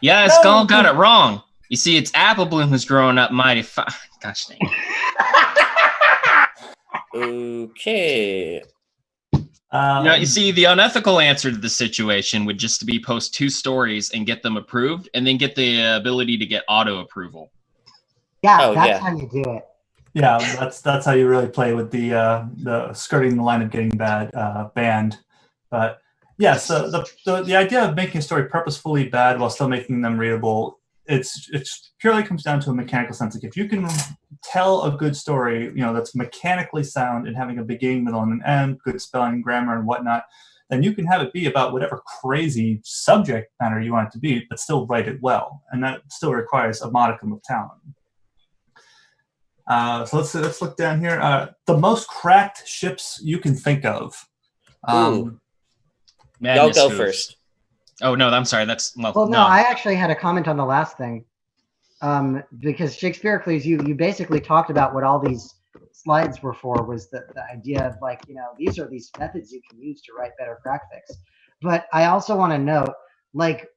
Yeah, No. Skull got it wrong. You see, it's Apple Bloom who's growing up mighty fine. Gosh dang. Okay. You see, the unethical answer to the situation would just be post 2 stories and get them approved, and then get the ability to get auto approval. Yeah, Oh, that's yeah. how you do it. Yeah, that's how you really play with the skirting the line of getting banned. But yeah, so the idea of making a story purposefully bad while still making them readable, it's purely comes down to a mechanical sense. Like if you can tell a good story, that's mechanically sound and having a beginning, middle, and an end, good spelling, grammar, and whatnot, then you can have it be about whatever crazy subject matter you want it to be, but still write it well, and that still requires a modicum of talent. So let's look down here. The most cracked ships you can think of. Ooh. Y'all Madness go Hooves. first. Oh no, I'm sorry. That's Well, no, I actually had a comment on the last thing. Because Shakespearacles, you basically talked about what all these slides were for, was the idea of like, these are these methods you can use to write better crackfics. But I also want to note, like,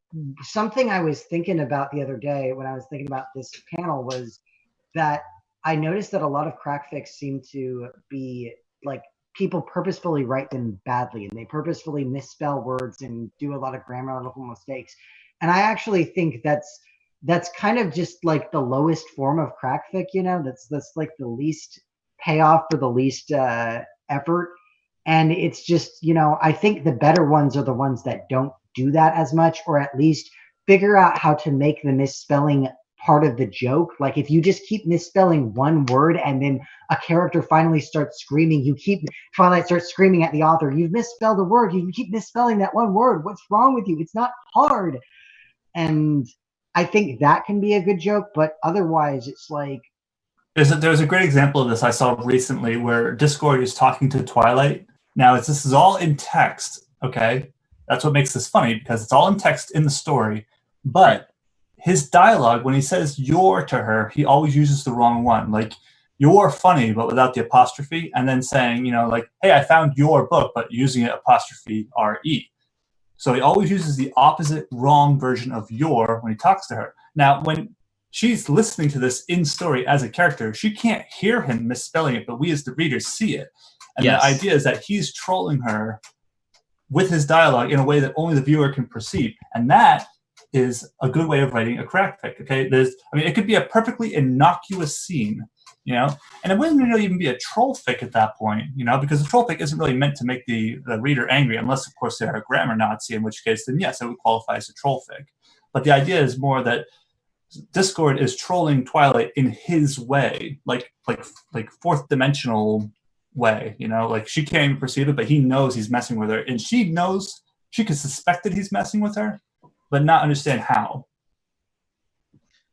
something I was thinking about the other day when I was thinking about this panel was that I noticed that a lot of crackfics seem to be like people purposefully write them badly, and they purposefully misspell words and do a lot of grammatical mistakes. And I actually think that's kind of just like the lowest form of crackfic, that's like the least payoff for the least effort. And it's just, I think the better ones are the ones that don't do that as much, or at least figure out how to make the misspelling part of the joke. Like if you just keep misspelling one word and then a character finally starts screaming, Twilight starts screaming at the author, you've misspelled a word, you keep misspelling that one word, what's wrong with you? It's not hard. And I think that can be a good joke, but otherwise it's like... There's a great example of this I saw recently where Discord is talking to Twilight. Now this is all in text, okay? That's what makes this funny, because it's all in text in the story, but his dialogue, when he says "you're" to her, he always uses the wrong one. Like, "You're funny," but without the apostrophe, and then saying, like, "Hey, I found your book," but using it apostrophe R-E. So he always uses the opposite wrong version of "your" when he talks to her. Now, when she's listening to this in story as a character, she can't hear him misspelling it, but we as the readers see it. And the idea is that he's trolling her with his dialogue in a way that only the viewer can perceive. And that is a good way of writing a crackfic. Okay, it could be a perfectly innocuous scene, and it wouldn't really even be a troll fic at that point, because the troll fic isn't really meant to make the reader angry, unless of course they're a grammar Nazi, in which case then yes, it would qualify as a troll fic. But the idea is more that Discord is trolling Twilight in his way, like fourth dimensional way, like she can't even perceive it, but he knows he's messing with her, and she knows, she can suspect that he's messing with her, but not understand how.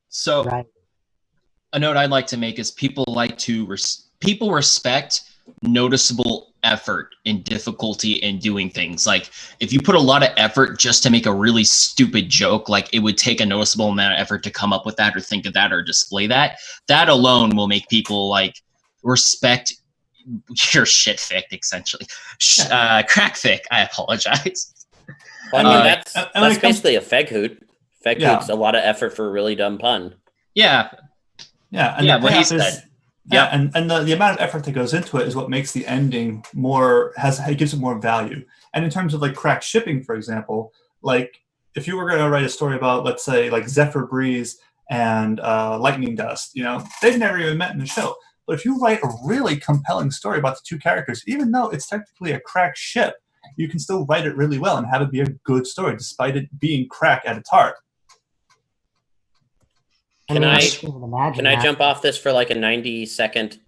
So a note I'd like to make is people respect noticeable effort and difficulty in doing things. Like, if you put a lot of effort just to make a really stupid joke, like, it would take a noticeable amount of effort to come up with that or think of that or display that. That alone will make people like respect your shit fic, essentially. Crackfic, I apologize. Well, I mean, that's basically a Feghoot. Feghoot's a lot of effort for a really dumb pun. Yeah. And what he said. Yeah, and the amount of effort that goes into it is what makes the ending it gives it more value. And in terms of like crack shipping, for example, like if you were going to write a story about, let's say, like Zephyr Breeze and Lightning Dust, they've never even met in the show. But if you write a really compelling story about the two characters, even though it's technically a crack ship, you can still write it really well and have it be a good story, despite it being crack at its heart. Can I jump off this for like a 90-second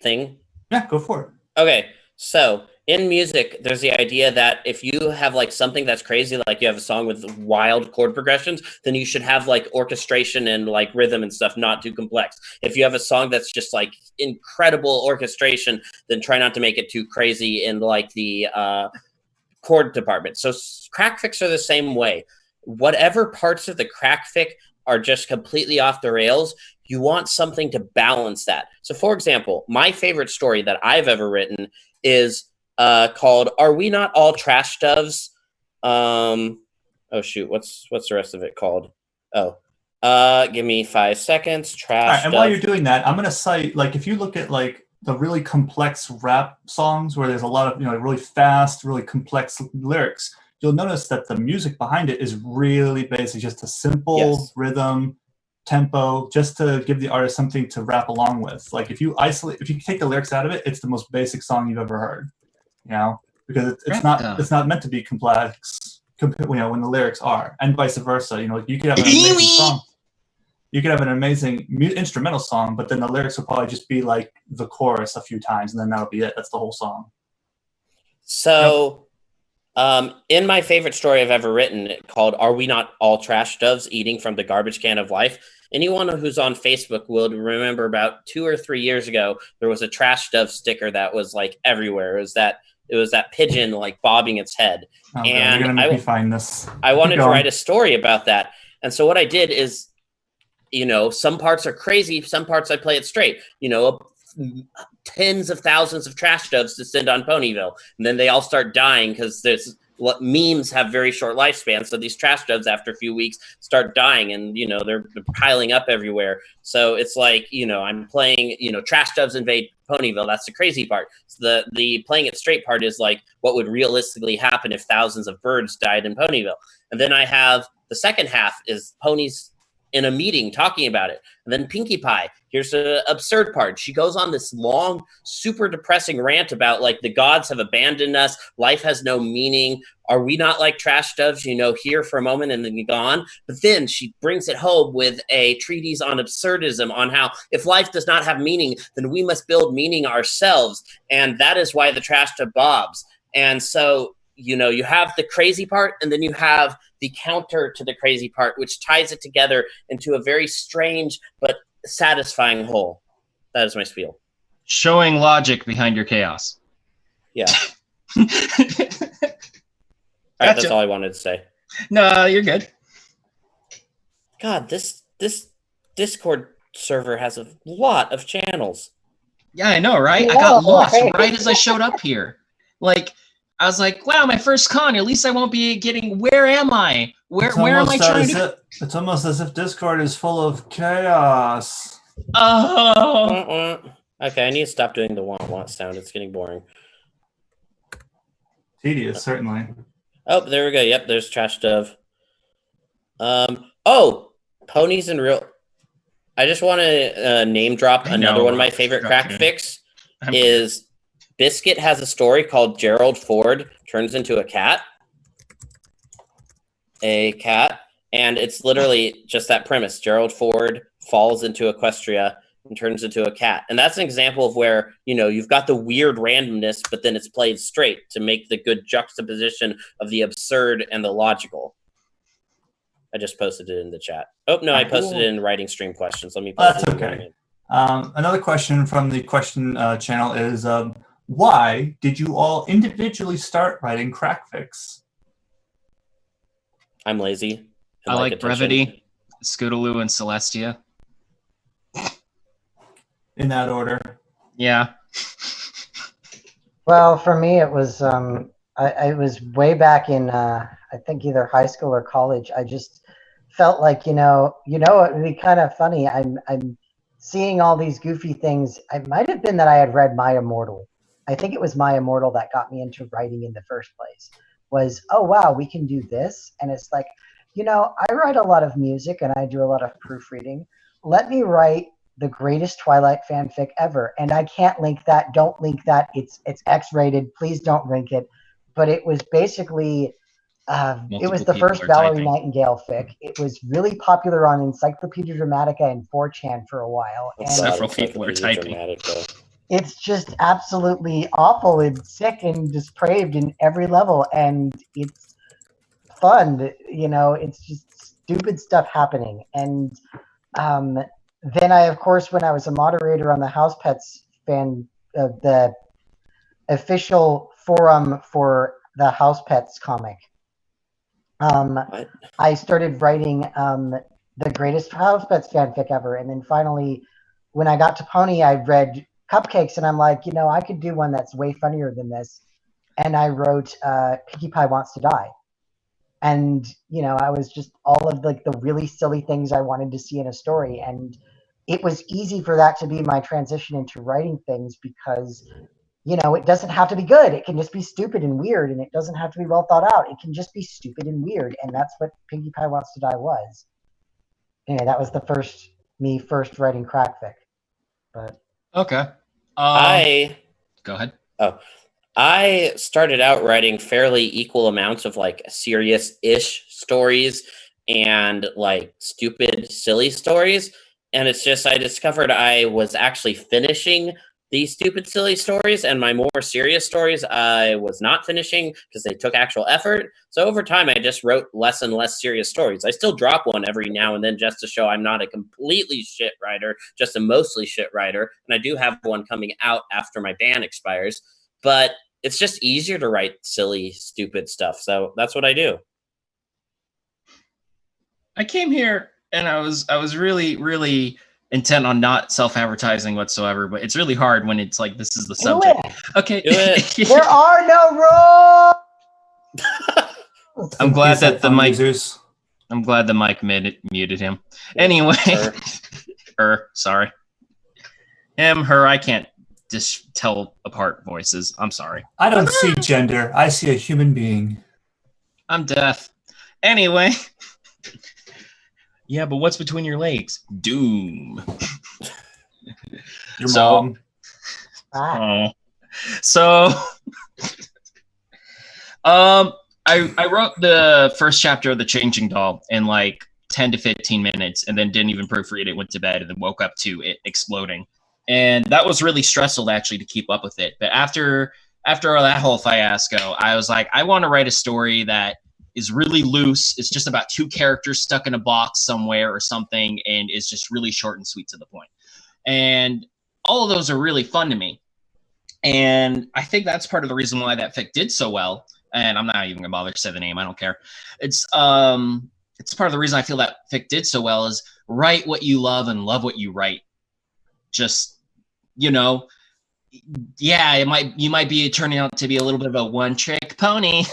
thing? Yeah, go for it. Okay, so in music, there's the idea that if you have like something that's crazy, like you have a song with wild chord progressions, then you should have like orchestration and like rhythm and stuff not too complex. If you have a song that's just like incredible orchestration, then try not to make it too crazy in like the chord department. So crackfics are the same way. Whatever parts of the crackfic are just completely off the rails, you want something to balance that. So for example, my favorite story that I've ever written is called "Are We Not All Trash Doves?" Oh shoot, what's the rest of it called? Give me 5 seconds. Trash. All right, and while you're doing that, I'm gonna cite, like, if you look at like the really complex rap songs where there's a lot of really fast, really complex lyrics, you'll notice that the music behind it is really basic, just a simple rhythm, tempo, just to give the artist something to rap along with. Like if you take the lyrics out of it, it's the most basic song you've ever heard. Because it's not meant to be complex. When the lyrics are, and vice versa. You could have an amazing song. You could have an amazing instrumental song, but then the lyrics will probably just be like the chorus a few times, and then that'll be it. That's the whole song. So. In my favorite story I've ever written, called "Are We Not All Trash Doves Eating from the Garbage Can of Life?" Anyone who's on Facebook will remember about 2 or 3 years ago, there was a trash dove sticker that was like everywhere. It was that pigeon like bobbing its head. Oh, and you're gonna make me find this. I wanted to write a story about that. And so what I did is, some parts are crazy, some parts I play it straight. Tens of thousands of trash doves descend on Ponyville, and then they all start dying because memes have very short lifespans. So these trash doves, after a few weeks, start dying, and they're piling up everywhere. So it's like I'm playing trash doves invade Ponyville. That's the crazy part. So the playing it straight part is like what would realistically happen if thousands of birds died in Ponyville. And then I have the second half is ponies in a meeting talking about it. And then Pinkie Pie, here's the absurd part. She goes on this long, super depressing rant about like the gods have abandoned us. Life has no meaning. Are we not like trash doves, here for a moment and then gone? But then she brings it home with a treatise on absurdism, on how if life does not have meaning, then we must build meaning ourselves. And that is why the trash dove bobs. And so, you have the crazy part, and then you have the counter to the crazy part, which ties it together into a very strange but satisfying whole. That is my spiel. Showing logic behind your chaos. Yeah. right, Gotcha. that's all I wanted to say. No, you're good. God, this Discord server has a lot of channels. Yeah, I know, right? I Yeah, got lost right. right as I showed up here. Like, I was like, wow, my first con. At least I won't be getting. Where am I? Where am I trying to? It's almost as if Discord is full of chaos. Oh, Wah, wah. Okay, I need to stop doing the wah sound. It's getting boring. Tedious, certainly. Oh, there we go. Yep, there's Trash Dove. Oh, Ponies and Real. I just want to name drop another one of my favorite Crackfics. Is Biscuit has a story called Gerald Ford Turns into a Cat. And it's literally just that premise. Gerald Ford falls into Equestria and turns into a cat. And that's an example of where, you've got the weird randomness, but then it's played straight to make the good juxtaposition of the absurd and the logical. I just posted it in the chat. Oh, no, I posted it in writing stream questions. Let me post That's okay. Another question from the question channel is, why did you all individually start writing Crackfics? I'm lazy. I like Brevity, Scootaloo, and Celestia. In that order. Yeah. Well, for me, it was I was way back in I think either high school or college. I just felt like it would be kind of funny. I'm seeing all these goofy things. It might have been that I had read My Immortal. I think it was My Immortal that got me into writing in the first place. Was, oh wow, we can do this, and it's like, I write a lot of music and I do a lot of proofreading. Let me write the greatest Twilight fanfic ever, and I can't link that. Don't link that. It's X-rated. Please don't link it. But it was basically, it was the first Valerie Nightingale fic. It was really popular on Encyclopedia Dramatica and 4chan for a while. And several people are typing. It's just absolutely awful and sick and depraved in every level, and it's fun. It's just stupid stuff happening. And then I, of course, when I was a moderator on the House Pets fan, the official forum for the House Pets comic, I started writing the greatest House Pets fanfic ever. And then finally, when I got to Pony, I read Cupcakes, and I'm like, I could do one that's way funnier than this. And I wrote Pinkie Pie Wants to Die. And, I was just all of the really silly things I wanted to see in a story. And it was easy for that to be my transition into writing things because, it doesn't have to be good. It can just be stupid and weird, and it doesn't have to be well thought out. It can just be stupid and weird. And that's what Pinkie Pie Wants to Die was. Anyway, that was the first writing Crackfic. But okay. Go ahead. Oh, I started out writing fairly equal amounts of serious-ish stories and stupid, silly stories. And it's just, I discovered I was actually finishing these stupid, silly stories, and my more serious stories I was not finishing because they took actual effort. So over time, I just wrote less and less serious stories. I still drop one every now and then just to show I'm not a completely shit writer, just a mostly shit writer. And I do have one coming out after my ban expires. But it's just easier to write silly, stupid stuff. So that's what I do. I came here and I was really, really intent on not self-advertising whatsoever, but it's really hard when it's like this is the subject. Okay. Do it. There are no rules. I'm glad that the mic users. I'm glad the mic muted him. Anyway. Sorry. Him, her, I can't just tell apart voices. I'm sorry. I don't see gender. I see a human being. I'm deaf. Anyway. Yeah, but what's between your legs? Doom. Your mom. Oh. So I wrote the first chapter of The Changing Doll in 10 to 15 minutes and then didn't even proofread it, went to bed, and then woke up to it exploding. And that was really stressful actually to keep up with it. But after that whole fiasco, I was like, I want to write a story that is really loose. It's just about two characters stuck in a box somewhere or something, and it's just really short and sweet to the point. And all of those are really fun to me. And I think that's part of the reason why that fic did so well, and I'm not even gonna bother to say the name. I don't care. It's part of the reason I feel that fic did so well is write what you love and love what you write. Just, you know, yeah, you might be turning out to be a little bit of a one-trick pony,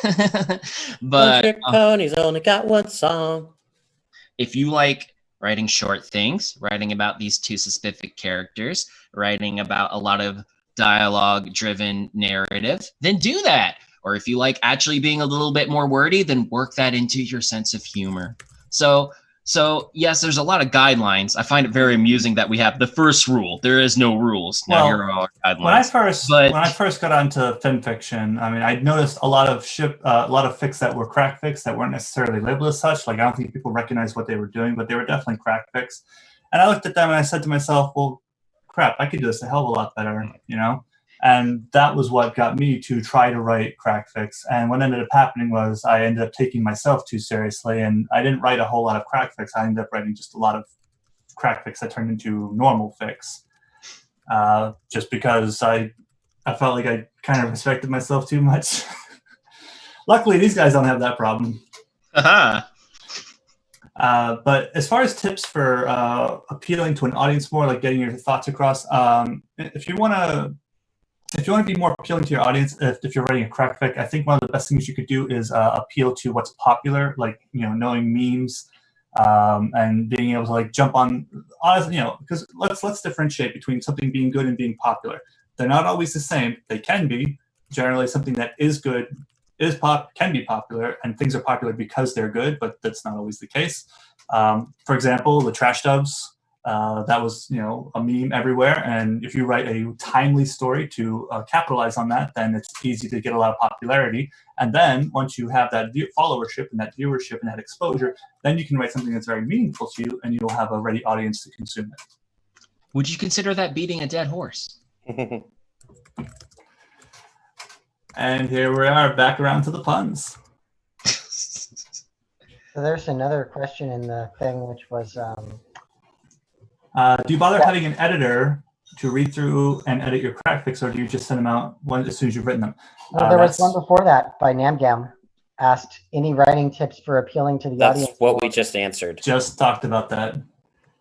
but One-trick pony's only got one song. if you like writing short things, writing about these two specific characters, writing about a lot of dialogue-driven narrative, then do that. Or if you like actually being a little bit more wordy, then work that into your sense of humor. So yes, there's a lot of guidelines. I find it very amusing that we have the first rule. There is no rules. Now here are our guidelines. When I first got onto fan fiction, I mean, I noticed a lot of fics that were crack fics that weren't necessarily labeled as such. Like I don't think people recognized what they were doing, but they were definitely crack fics. And I looked at them and I said to myself, well, crap, I could do this a hell of a lot better, you know? And that was what got me to try to write crack fics. And what ended up happening was I ended up taking myself too seriously, and I didn't write a whole lot of crack fics. I ended up writing just a lot of crack fics that turned into normal fics, just because I felt like I kind of respected myself too much. Luckily, these guys don't have that problem. But as far as tips for appealing to an audience more, like getting your thoughts across, if you want to be more appealing to your audience, if you're writing a crack fic, I think one of the best things you could do is appeal to what's popular, like, you know, knowing memes, and being able to like jump on, you know, because let's differentiate between something being good and being popular. They're not always the same. They can be. Generally, something that is good can be popular, and things are popular because they're good, but that's not always the case. For example, the trash dubs. That was, you know, a meme everywhere, and if you write a timely story to capitalize on that, then it's easy to get a lot of popularity. And then once you have that followership and that viewership and that exposure, then you can write something that's very meaningful to you, and you'll have a ready audience to consume it. Would you consider that beating a dead horse? And here we are, back around to the puns. So there's another question in the thing, which was... do you bother having an editor to read through and edit your crack fics, or do you just send them out as soon as you've written them? Well, there was one before that by Namgam. Asked any writing tips for appealing to the audience. That's what we just answered. Just talked about that.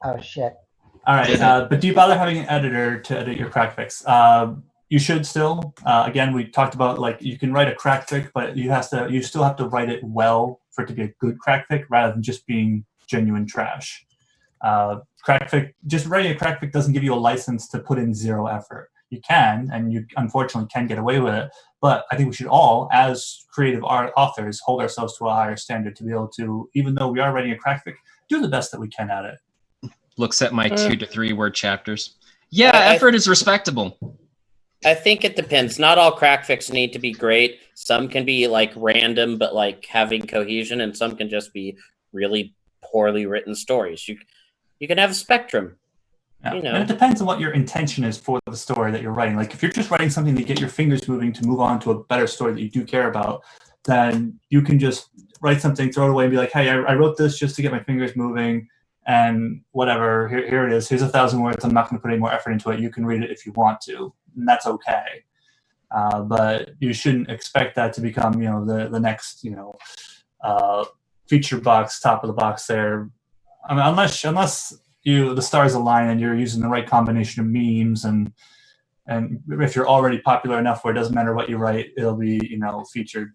Oh, shit. All right, but do you bother having an editor to edit your crack fics? You should still. Again, we talked about, like, you can write a crack fic, but you still have to write it well for it to be a good crack fic, rather than just being genuine trash. Crack fic, just writing a crack fic doesn't give you a license to put in zero effort. You can, and you unfortunately can get away with it, but I think we should all, as creative authors, hold ourselves to a higher standard to be able to, even though we are writing a crack fic, do the best that we can at it. Looks at my 2 to 3 word chapters. Yeah, effort is respectable. I think it depends. Not all crack fics need to be great. Some can be like random, but like having cohesion, and some can just be really poorly written stories. You can have a spectrum. Yeah. You know. And it depends on what your intention is for the story that you're writing. Like if you're just writing something to get your fingers moving to move on to a better story that you do care about, then you can just write something, throw it away, and be like, hey, I wrote this just to get my fingers moving, and whatever, here it is. Here's 1,000 words. I'm not going to put any more effort into it. You can read it if you want to, and that's okay. But you shouldn't expect that to become, you know, the next, you know, feature box, top of the box there. I mean, unless the stars align and you're using the right combination of memes, and if you're already popular enough where it doesn't matter what you write, it'll be, you know, featured.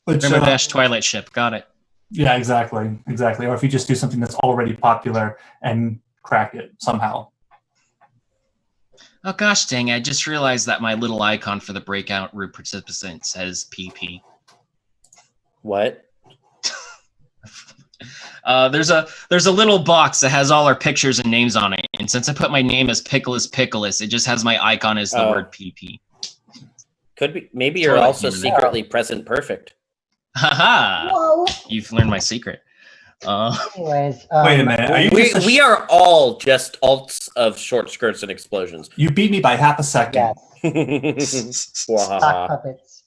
Rainbow Dash Twilight Ship, got it. Yeah, exactly. Or if you just do something that's already popular and crack it somehow. Oh gosh, dang! I just realized that my little icon for the breakout room participant says PP. What? There's a little box that has all our pictures and names on it, and since I put my name as Pickleless, it just has my icon as the word PP. Could be. Maybe you're also secretly present perfect. Haha! You've learned my secret. Anyways, wait a minute. We are all just alts of short skirts and explosions. You beat me by half a second. Yes. Sock puppets.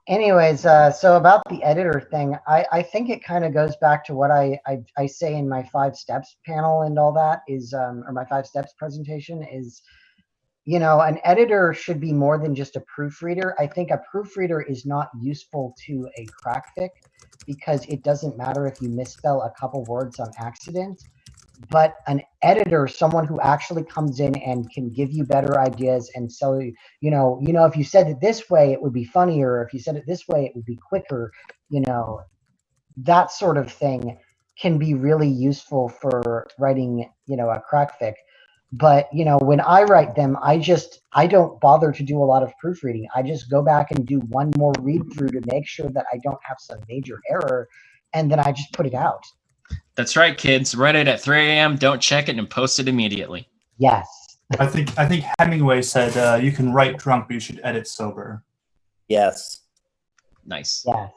Anyways, so about the editor thing, I think it kind of goes back to what I say in my 5 steps panel and all that is, or my 5 steps presentation is, an editor should be more than just a proofreader. I think a proofreader is not useful to a crackfic because it doesn't matter if you misspell a couple words on accident. But an editor, someone who actually comes in and can give you better ideas and sell you, if you said it this way, it would be funnier. If you said it this way, it would be quicker. That sort of thing can be really useful for writing, a crackfic. But, when I write them, I don't bother to do a lot of proofreading. I just go back and do one more read through to make sure that I don't have some major error. And then I just put it out. That's right, kids. Write it at 3 a.m. Don't check it and post it immediately. Yes. I think Hemingway said you can write drunk, but you should edit sober. Yes. Nice. Yes.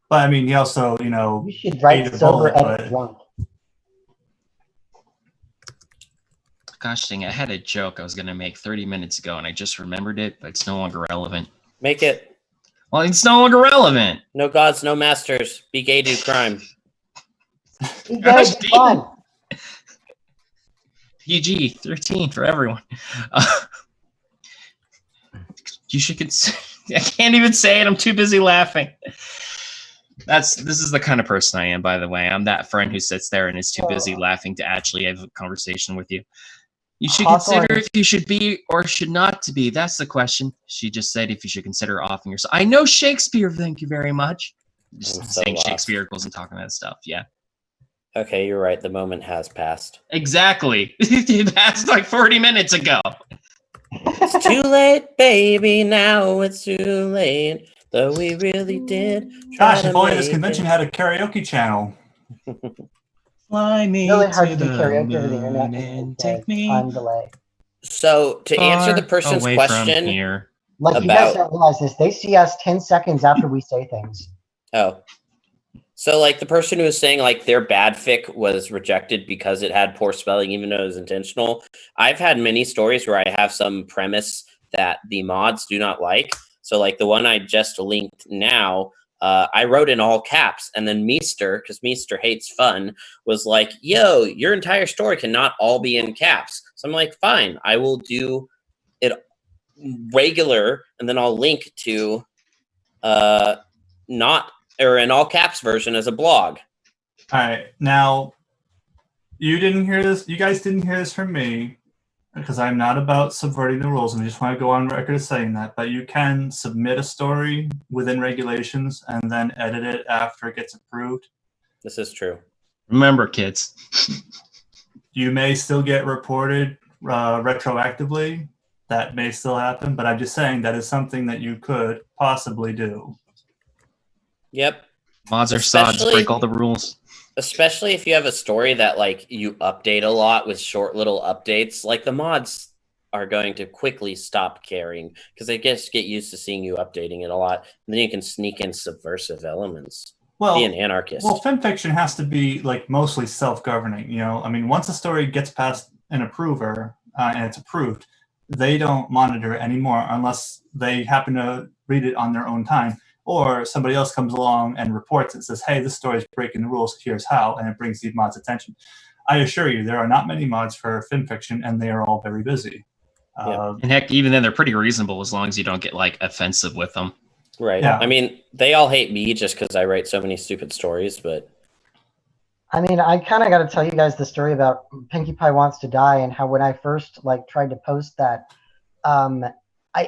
But I mean, he also, you should write sober, edit drunk. Gosh dang, I had a joke I was going to make 30 minutes ago, and I just remembered it, but it's no longer relevant. Make it. Well, it's no longer relevant. No gods, no masters. Be gay, do crime. Gosh dang. Fun. PG-13 for everyone. You should consider. I can't even say it. I'm too busy laughing. This is the kind of person I am, by the way. I'm that friend who sits there and is too busy laughing to actually have a conversation with you. You should consider if you should be or should not to be. That's the question. She just said if you should consider offing yourself. I know Shakespeare. Thank you very much. Just saying Shakespeareacles and talking about stuff. Yeah. Okay, you're right. The moment has passed. Exactly. It passed like 40 minutes ago. It's too late, baby. Now it's too late. Though we really did. Gosh, if only this convention had a karaoke channel. Fly me really hard to to do the karaoke over the moon internet and because take me time delay. So to answer the person's away question, from here. Like, you guys don't realize this. They see us 10 seconds after we say things. Oh. So, like, the person who was saying, like, their bad fic was rejected because it had poor spelling, even though it was intentional. I've had many stories where I have some premise that the mods do not like. So, like, the one I just linked now, I wrote in all caps. And then Meester, because Meester hates fun, was like, yo, your entire story cannot all be in caps. So I'm like, fine, I will do it regular, and then I'll link to not... or an all caps version as a blog. All right. Now, you didn't hear this. You guys didn't hear this from me because I'm not about subverting the rules, and I just want to go on record as saying that. But you can submit a story within regulations and then edit it after it gets approved. This is true. Remember, kids. You may still get reported retroactively. That may still happen, but I'm just saying that is something that you could possibly do. Yep. Mods are sods, break all the rules. Especially if you have a story that, like, you update a lot with short little updates, like, the mods are going to quickly stop caring because they just get used to seeing you updating it a lot. And then you can sneak in subversive elements. Well, be an anarchist. Well, fanfiction has to be, like, mostly self-governing. I mean, once a story gets past an approver and it's approved, they don't monitor it anymore unless they happen to read it on their own time. Or somebody else comes along and reports it and says, hey, this story is breaking the rules, here's how, and it brings the mod's attention. I assure you, there are not many mods for fanfiction, and they are all very busy. And heck, even then, they're pretty reasonable as long as you don't get, like, offensive with them. Right. Yeah. I mean, they all hate me just because I write so many stupid stories, but... I mean, I kind of got to tell you guys the story about Pinkie Pie Wants to Die and how when I first, like, tried to post that,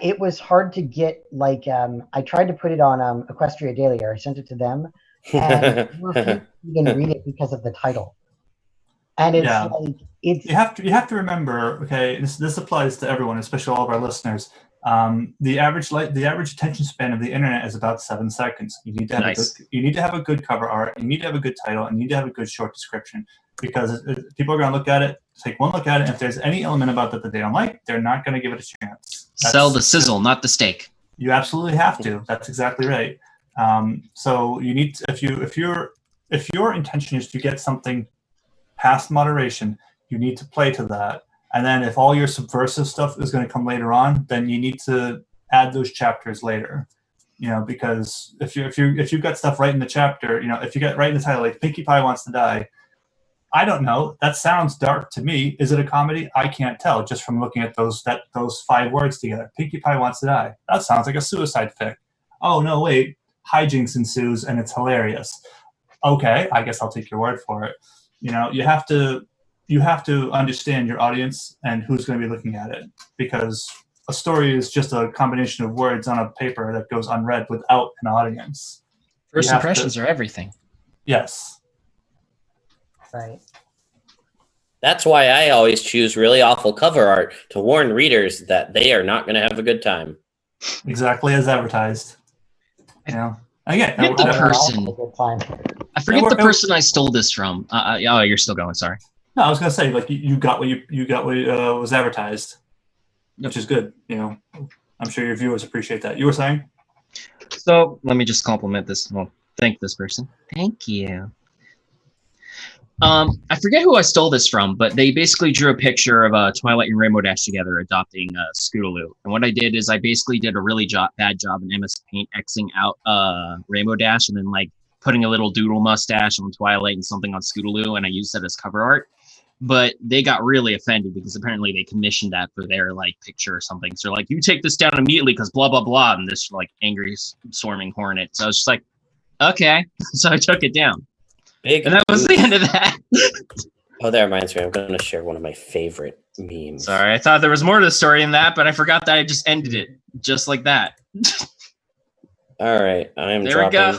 it was hard to get, like, I tried to put it on Equestria Daily, or I sent it to them, and you can read it because of the title. And it's like, it's... You have to remember, okay, this applies to everyone, especially all of our listeners. The average attention span of the internet is about 7 seconds. You need to have a good cover art, you need to have a good title, and you need to have a good short description. Because people are going to look at it, take one look at it, and if there's any element about that they don't like, they're not going to give it a chance. Sell the sizzle, not the steak. You absolutely have to. That's exactly right. So you need to, if your intention is to get something past moderation, you need to play to that. And then if all your subversive stuff is going to come later on, then you need to add those chapters later. Because if you've got stuff right in the chapter, if you get right in the title, like Pinkie Pie Wants to Die, I don't know. That sounds dark to me. Is it a comedy? I can't tell just from looking at those 5 words together. Pinkie Pie wants to die. That sounds like a suicide fic. Oh no, wait. Hijinks ensues and it's hilarious. Okay, I guess I'll take your word for it. You have to understand your audience and who's going to be looking at it, because a story is just a combination of words on a paper that goes unread without an audience. First impressions are everything. Yes. Right. That's why I always choose really awful cover art to warn readers that they are not going to have a good time. Exactly as advertised. Again, the person. I forget the person I stole this from. Oh, you're still going. Sorry. No, I was gonna say, like, you got what was advertised, which is good. I'm sure your viewers appreciate that. You were saying? So let me just compliment this. Well, thank this person. Thank you. I forget who I stole this from, but they basically drew a picture of Twilight and Rainbow Dash together adopting Scootaloo. And what I did is I basically did a really bad job in MS Paint Xing out Rainbow Dash and then like putting a little doodle mustache on Twilight and something on Scootaloo, and I used that as cover art. But they got really offended because apparently they commissioned that for their like picture or something. So like, you take this down immediately because blah blah blah, and this like angry swarming hornet. So I was just like, okay. So I took it down. And that was the end of that. Oh, that reminds me. I'm going to share one of my favorite memes. Sorry, I thought there was more to the story than that, but I forgot that I just ended it just like that. All right, I am dropping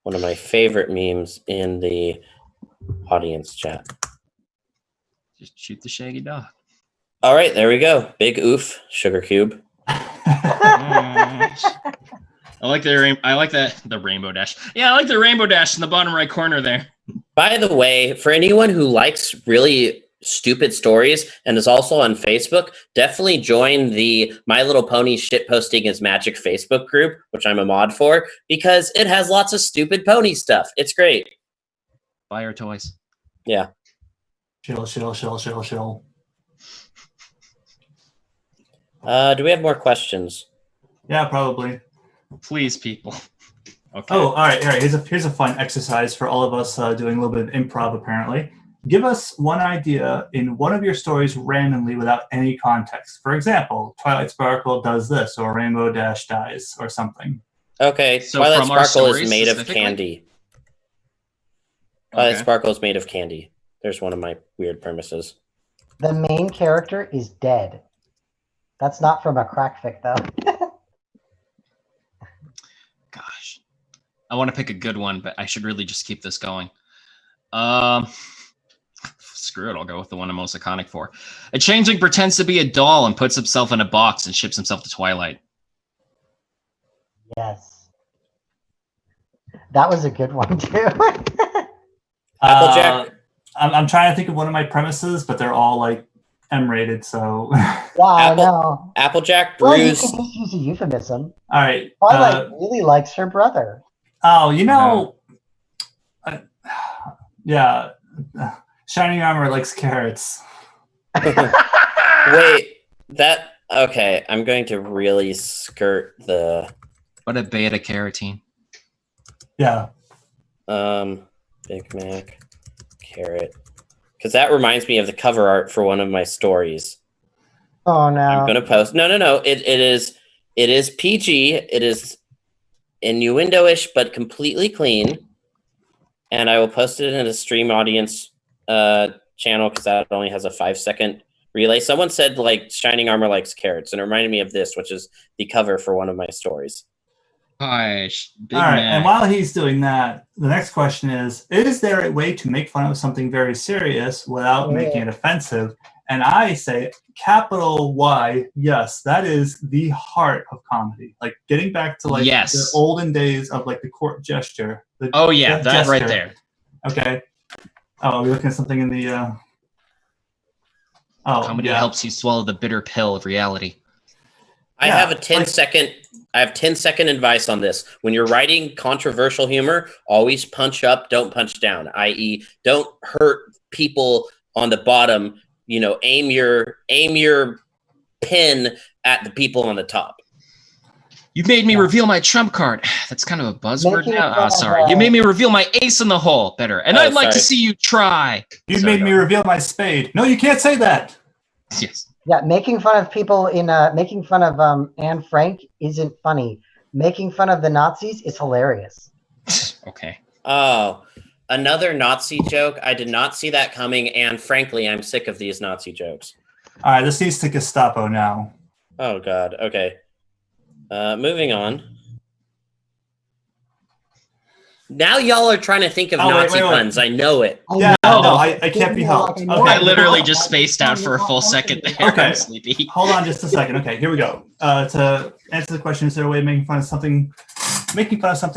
one of my favorite memes in the audience chat. Just shoot the shaggy dog. All right, there we go. Big oof, sugar cube. I like the Rainbow Dash. Yeah, I like the Rainbow Dash in the bottom right corner there. By the way, for anyone who likes really stupid stories and is also on Facebook, definitely join the My Little Pony Shitposting is Magic Facebook group, which I'm a mod for, because it has lots of stupid pony stuff. It's great. Buy our toys. Yeah. Shill. Do we have more questions? Yeah, probably. Please, people. Okay. Oh, all right. Here's a fun exercise for all of us doing a little bit of improv, apparently. Give us one idea in one of your stories randomly without any context. For example, Twilight Sparkle does this, or Rainbow Dash dies, or something. Okay, So Twilight from our Sparkle is stories made of specifically? candy. Twilight Okay. Sparkle is made of candy. There's one of my weird premises. The main character is dead. That's not from a crackfic, though. Gosh. I want to pick a good one, but I should really just keep this going. Screw it, I'll go with the one I'm most iconic for. A changeling pretends to be a doll and puts himself in a box and ships himself to Twilight. Yes. That was a good one, too. Applejack? I'm trying to think of one of my premises, but they're all like M-rated, so. Wow, no. Applejack Well, you brews. can just use a euphemism. All right. Twilight really likes her brother. Oh, yeah. Shining Armor likes carrots. Wait, okay, I'm going to really skirt the What a beta carotene. Yeah. Big Mac carrot. Because that reminds me of the cover art for one of my stories. Oh, no. I'm gonna post. No. It is PG. It is innuendo-ish, but completely clean. And I will post it in a stream audience channel because that only has a 5-second relay. Someone said like Shining Armor likes carrots, and it reminded me of this, which is the cover for one of my stories. Gosh, Big All right, Mac. and while he's doing that, the next question is there a way to make fun of something very serious without making it offensive? And I say, capital Y, yes, that is the heart of comedy. Like getting back to like the olden days of like the court gesture. Oh yeah, that right there. Okay. Oh, are we looking at something in the comedy helps you swallow the bitter pill of reality. I have a 10-second advice on this. When you're writing controversial humor, always punch up, don't punch down, i.e. don't hurt people on the bottom. Aim your pen at the people on the top. You made me reveal my trump card. That's kind of a buzzword Making now. fun Oh, of, sorry. You made me reveal my ace in the hole. Better. And Oh, I'd like to sorry. see you try. You Sorry, made me go ahead. reveal my spade. No, you can't say that. Yes. Yeah, making fun of people in making fun of Anne Frank isn't funny. Making fun of the Nazis is hilarious. Okay. Oh, another Nazi joke. I did not see that coming, and frankly, I'm sick of these Nazi jokes. All right, this needs to Gestapo now. Oh God. Okay. Moving on. Now y'all are trying to think of Nazi puns. I know it. Yeah, no, I can't be helped. Okay. I literally just spaced out for a full second there. Okay. I'm sleepy. Hold on just a second. Okay, here we go. To answer the question, is there a way of making fun of something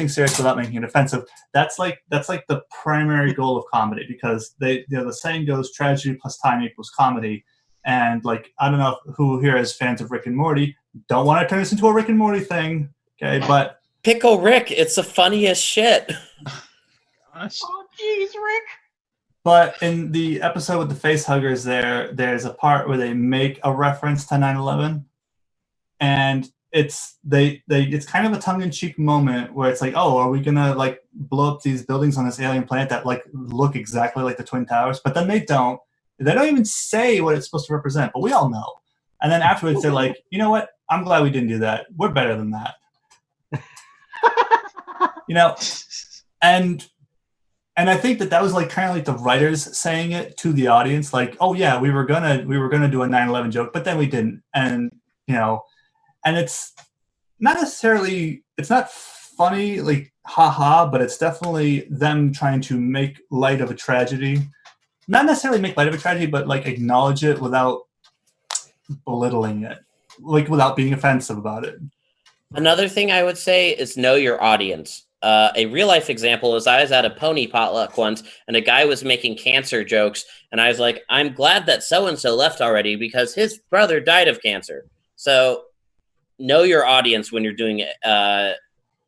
serious without making it offensive? That's like the primary goal of comedy, because the saying goes, tragedy plus time equals comedy. And like, I don't know who here is fans of Rick and Morty. Don't want to turn this into a Rick and Morty thing, okay? But Pickle Rick, it's the funniest shit. Gosh. Oh, jeez, Rick. But in the episode with the face huggers, there's a part where they make a reference to 9/11, and it's kind of a tongue-in-cheek moment where it's like, oh, are we gonna like blow up these buildings on this alien planet that like look exactly like the Twin Towers? But then they don't even say what it's supposed to represent, but we all know. And then afterwards they're like, you know what? I'm glad we didn't do that. We're better than that. And I think that was like kind of like the writers saying it to the audience, like, oh yeah, we were gonna do a 9/11 joke, but then we didn't. And and it's not necessarily, it's not funny, like haha, but it's definitely them trying to make light of a tragedy. Not necessarily make light of a tragedy, but like acknowledge it without belittling it, like without being offensive about it. Another thing I would say is know your audience. A real life example is I was at a pony potluck once, and a guy was making cancer jokes, and I was like, I'm glad that so-and-so left already because his brother died of cancer. So know your audience when you're doing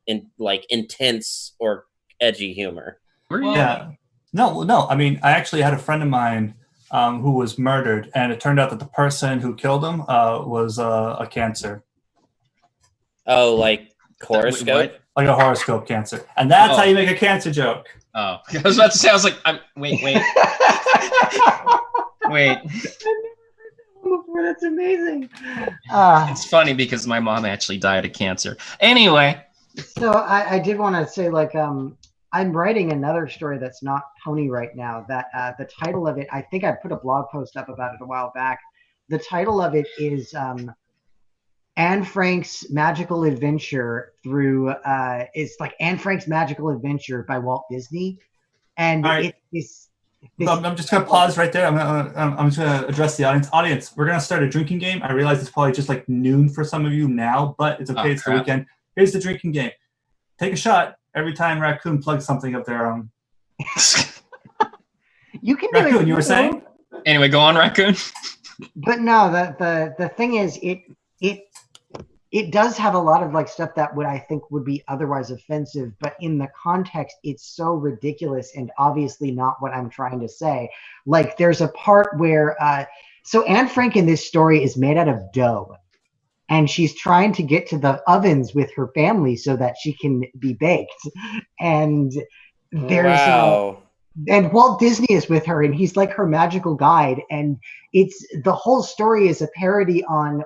in like intense or edgy humor. Yeah. No. I mean, I actually had a friend of mine who was murdered, and it turned out that the person who killed him was a cancer. Oh, like horoscope? Like a horoscope cancer. And that's how you make a cancer joke. Oh, I was about to say, I was like, wait. Wait. That's amazing. It's funny because my mom actually died of cancer. Anyway. So I did want to say, like, I'm writing another story that's not pony right now. That the title of it, I think I put a blog post up about it a while back. The title of it is Anne Frank's Magical Adventure through it's like Anne Frank's Magical Adventure by Walt Disney, and right. it's I'm just gonna pause right there. I'm just gonna address the audience. Audience, we're gonna start a drinking game. I realize it's probably just like noon for some of you now, but it's okay. It's the weekend. Here's the drinking game. Take a shot every time Raccoon plugs something up there. You can Raccoon, do it. you were saying? Anyway, go on, Raccoon. But no, the thing is, it does have a lot of like stuff that I think would be otherwise offensive, but in the context, it's so ridiculous and obviously not what I'm trying to say. Like there's a part where, so Anne Frank in this story is made out of dough, and she's trying to get to the ovens with her family so that she can be baked. And there's and Walt Disney is with her, and he's like her magical guide. And it's the whole story is a parody on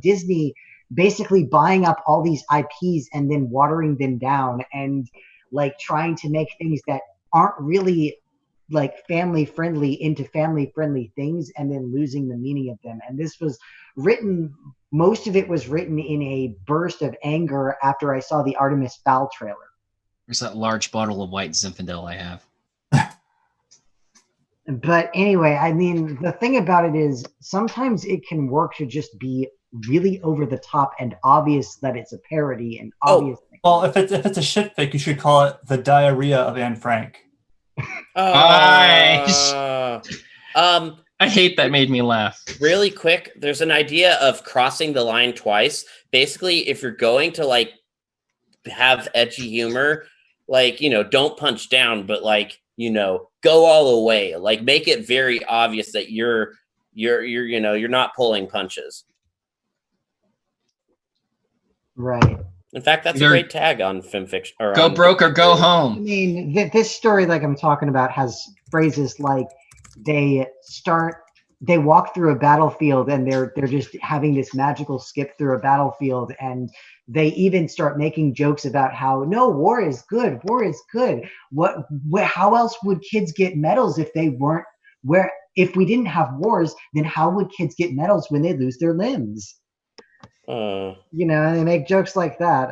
Disney basically buying up all these IPs and then watering them down and like trying to make things that aren't really like family friendly into family friendly things and then losing the meaning of them. And this was written, most of it was written in a burst of anger after I saw the Artemis Fowl trailer. There's that large bottle of white Zinfandel I have. But anyway, I mean, the thing about it is sometimes it can work to just be really over the top and obvious that it's a parody and obvious. Well, if it's a shit fake, you should call it the diarrhea of Anne Frank. I hate that made me laugh. Really quick, there's an idea of crossing the line twice. Basically, if you're going to like have edgy humor, like, don't punch down, but like, go all the way. Like make it very obvious that you're not pulling punches. Right. In fact, that's a Either great tag on FimFiction. Or Go on broke or go Wikipedia. I home. mean, this story, like I'm talking about, has phrases like they walk through a battlefield and they're just having this magical skip through a battlefield, and they even start making jokes about how no, war is good, war is good. How else would kids get medals if they weren't if we didn't have wars? Then how would kids get medals when they lose their limbs? You know, they make jokes like that.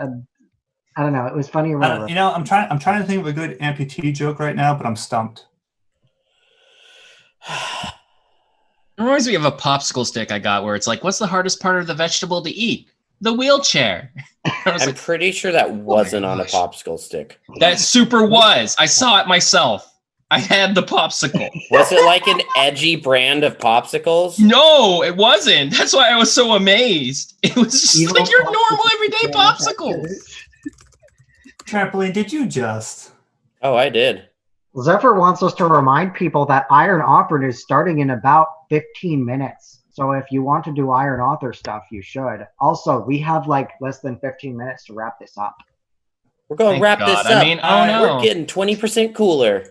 I don't know. It was funny or whatever. You know, I'm trying to think of a good amputee joke right now, but I'm stumped. It reminds me of a popsicle stick I got where it's like, what's the hardest part of the vegetable to eat? The wheelchair. I'm pretty sure that wasn't on a gosh. popsicle stick. That super was. I saw it myself. I had the popsicle. Was it like an edgy brand of popsicles? No, it wasn't. That's why I was so amazed. It was just Evil like your normal popsicle everyday popsicles. Trampoline, did you just? Oh, I did. Zephyr wants us to remind people that Iron Author is starting in about 15 minutes. So if you want to do Iron Author stuff, you should. Also, we have like less than 15 minutes to wrap this up. We're going to Thank wrap this God. up. I mean, oh no. We're getting 20% cooler.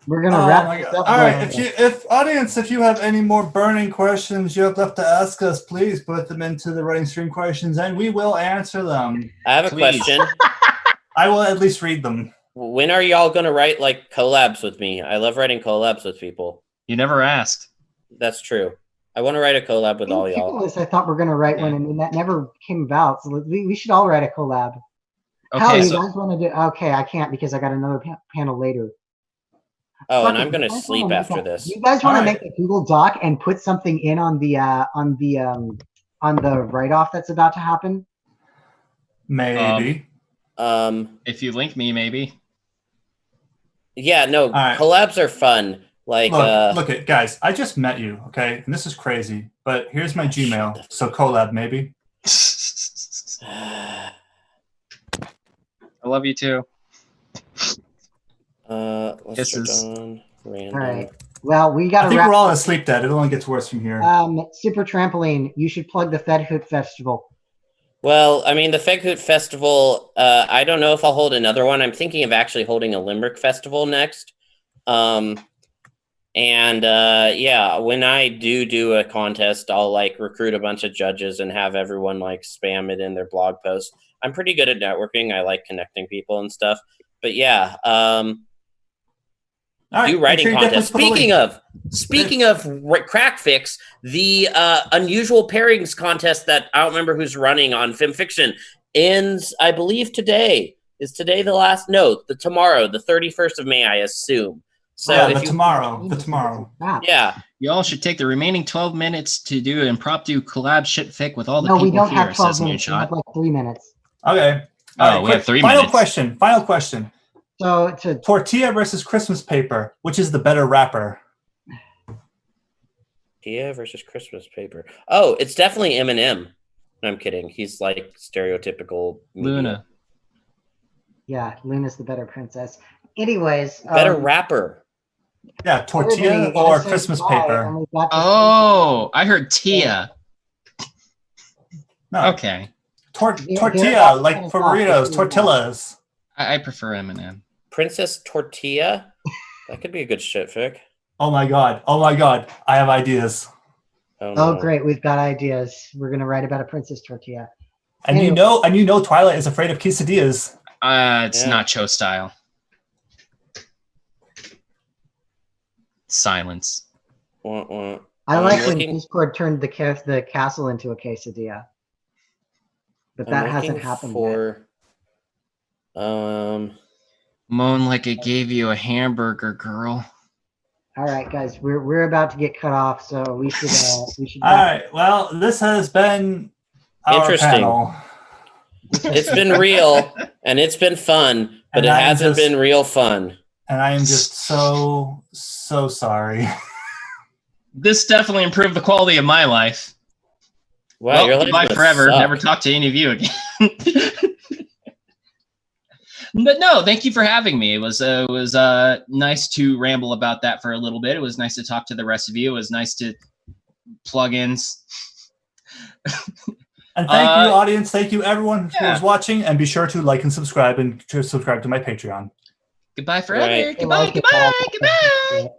We're gonna Oh wrap my this God. up. All right, if audience, if you have any more burning questions you have left to ask us, please put them into the writing stream questions, and we will answer them. I have a Please. question. I will at least read them. When are y'all going to write like collabs with me? I love writing collabs with people. You never asked. That's true. I want to write a collab with all y'all. Pickleless, I thought we are gonna write one, and that never came about. So we should all write a collab. How Okay, you so guys want to do? Okay, I can't because I got another panel later. Oh, and Fuck it, I'm going to you guys sleep wanna make after a- this. You guys want to Alright. make a Google Doc and put something in on the write-off that's about to happen? Maybe. if you link me, maybe. Yeah, no, right. collabs are fun. Like, Look it, guys. I just met you, okay, and this is crazy. But here's my Shut Gmail. the So collab, maybe. I love you too. let's Kisses. search on random. All right. Well, we got I to think wrap. we're all asleep, Dad. It only gets worse from here. Super Trampoline. You should plug the Feghoots Festival. Well, I mean, the Feghoot Festival, I don't know if I'll hold another one. I'm thinking of actually holding a Limerick Festival next. Yeah, when I do a contest, I'll like recruit a bunch of judges and have everyone like spam it in their blog posts. I'm pretty good at networking. I like connecting people and stuff. But yeah, All right, do make writing sure you contests. definitely put a link. Speaking of Crackfics, the unusual pairings contest that I don't remember who's running on FimFiction ends, I believe, today. Is today the last? No, tomorrow, the 31st of May, I assume. So yeah, if the you, tomorrow. yeah, Y'all should take the remaining 12 minutes to do an impromptu collab shitfic with all the No, we people don't here, have 12 says minutes. We have Moonshot. like 3 minutes. Okay. Oh, All right, we have quick. 3 Final minutes. Final question. So to Tortilla versus Christmas paper. Which is the better wrapper? Tia versus Christmas paper. Oh, it's definitely Eminem. No, I'm kidding. He's like stereotypical media. Luna. yeah, Luna's the better princess. Anyways, Better rapper. Yeah, tortilla everybody, or let's say Christmas goodbye, paper? and we've got to- Oh, I heard Tia. No. Okay. Tortilla, like for burritos, tortillas. I prefer Eminem. Princess Tortilla. That could be a good shit fic. Oh my god. I have ideas. Oh, no. great. We've got ideas. We're going to write about a princess tortilla. And you know Twilight is afraid of quesadillas. It's Yeah. nacho style. Silence. Wah, wah. I I'm like when looking- Discord turned the castle into a quesadilla. But that I'm hasn't looking happened yet. for, Moan like it gave you a hamburger, girl. All right, guys, we're about to get cut off, so we should All right. Well, this has been our Interesting. panel. it's been real and it's been fun, but And it I'm hasn't just- been real fun. And I am just so sorry. This definitely improved the quality of my life. Wow, Well, your life goodbye must forever. suck. Never talk to any of you again. But no, thank you for having me. It was nice to ramble about that for a little bit. It was nice to talk to the rest of you. It was nice to plug in And thank you, audience. Thank you, everyone who was watching. And be sure to like and subscribe and to subscribe to my Patreon. Goodbye forever. Right. Goodbye. Goodbye. Goodbye.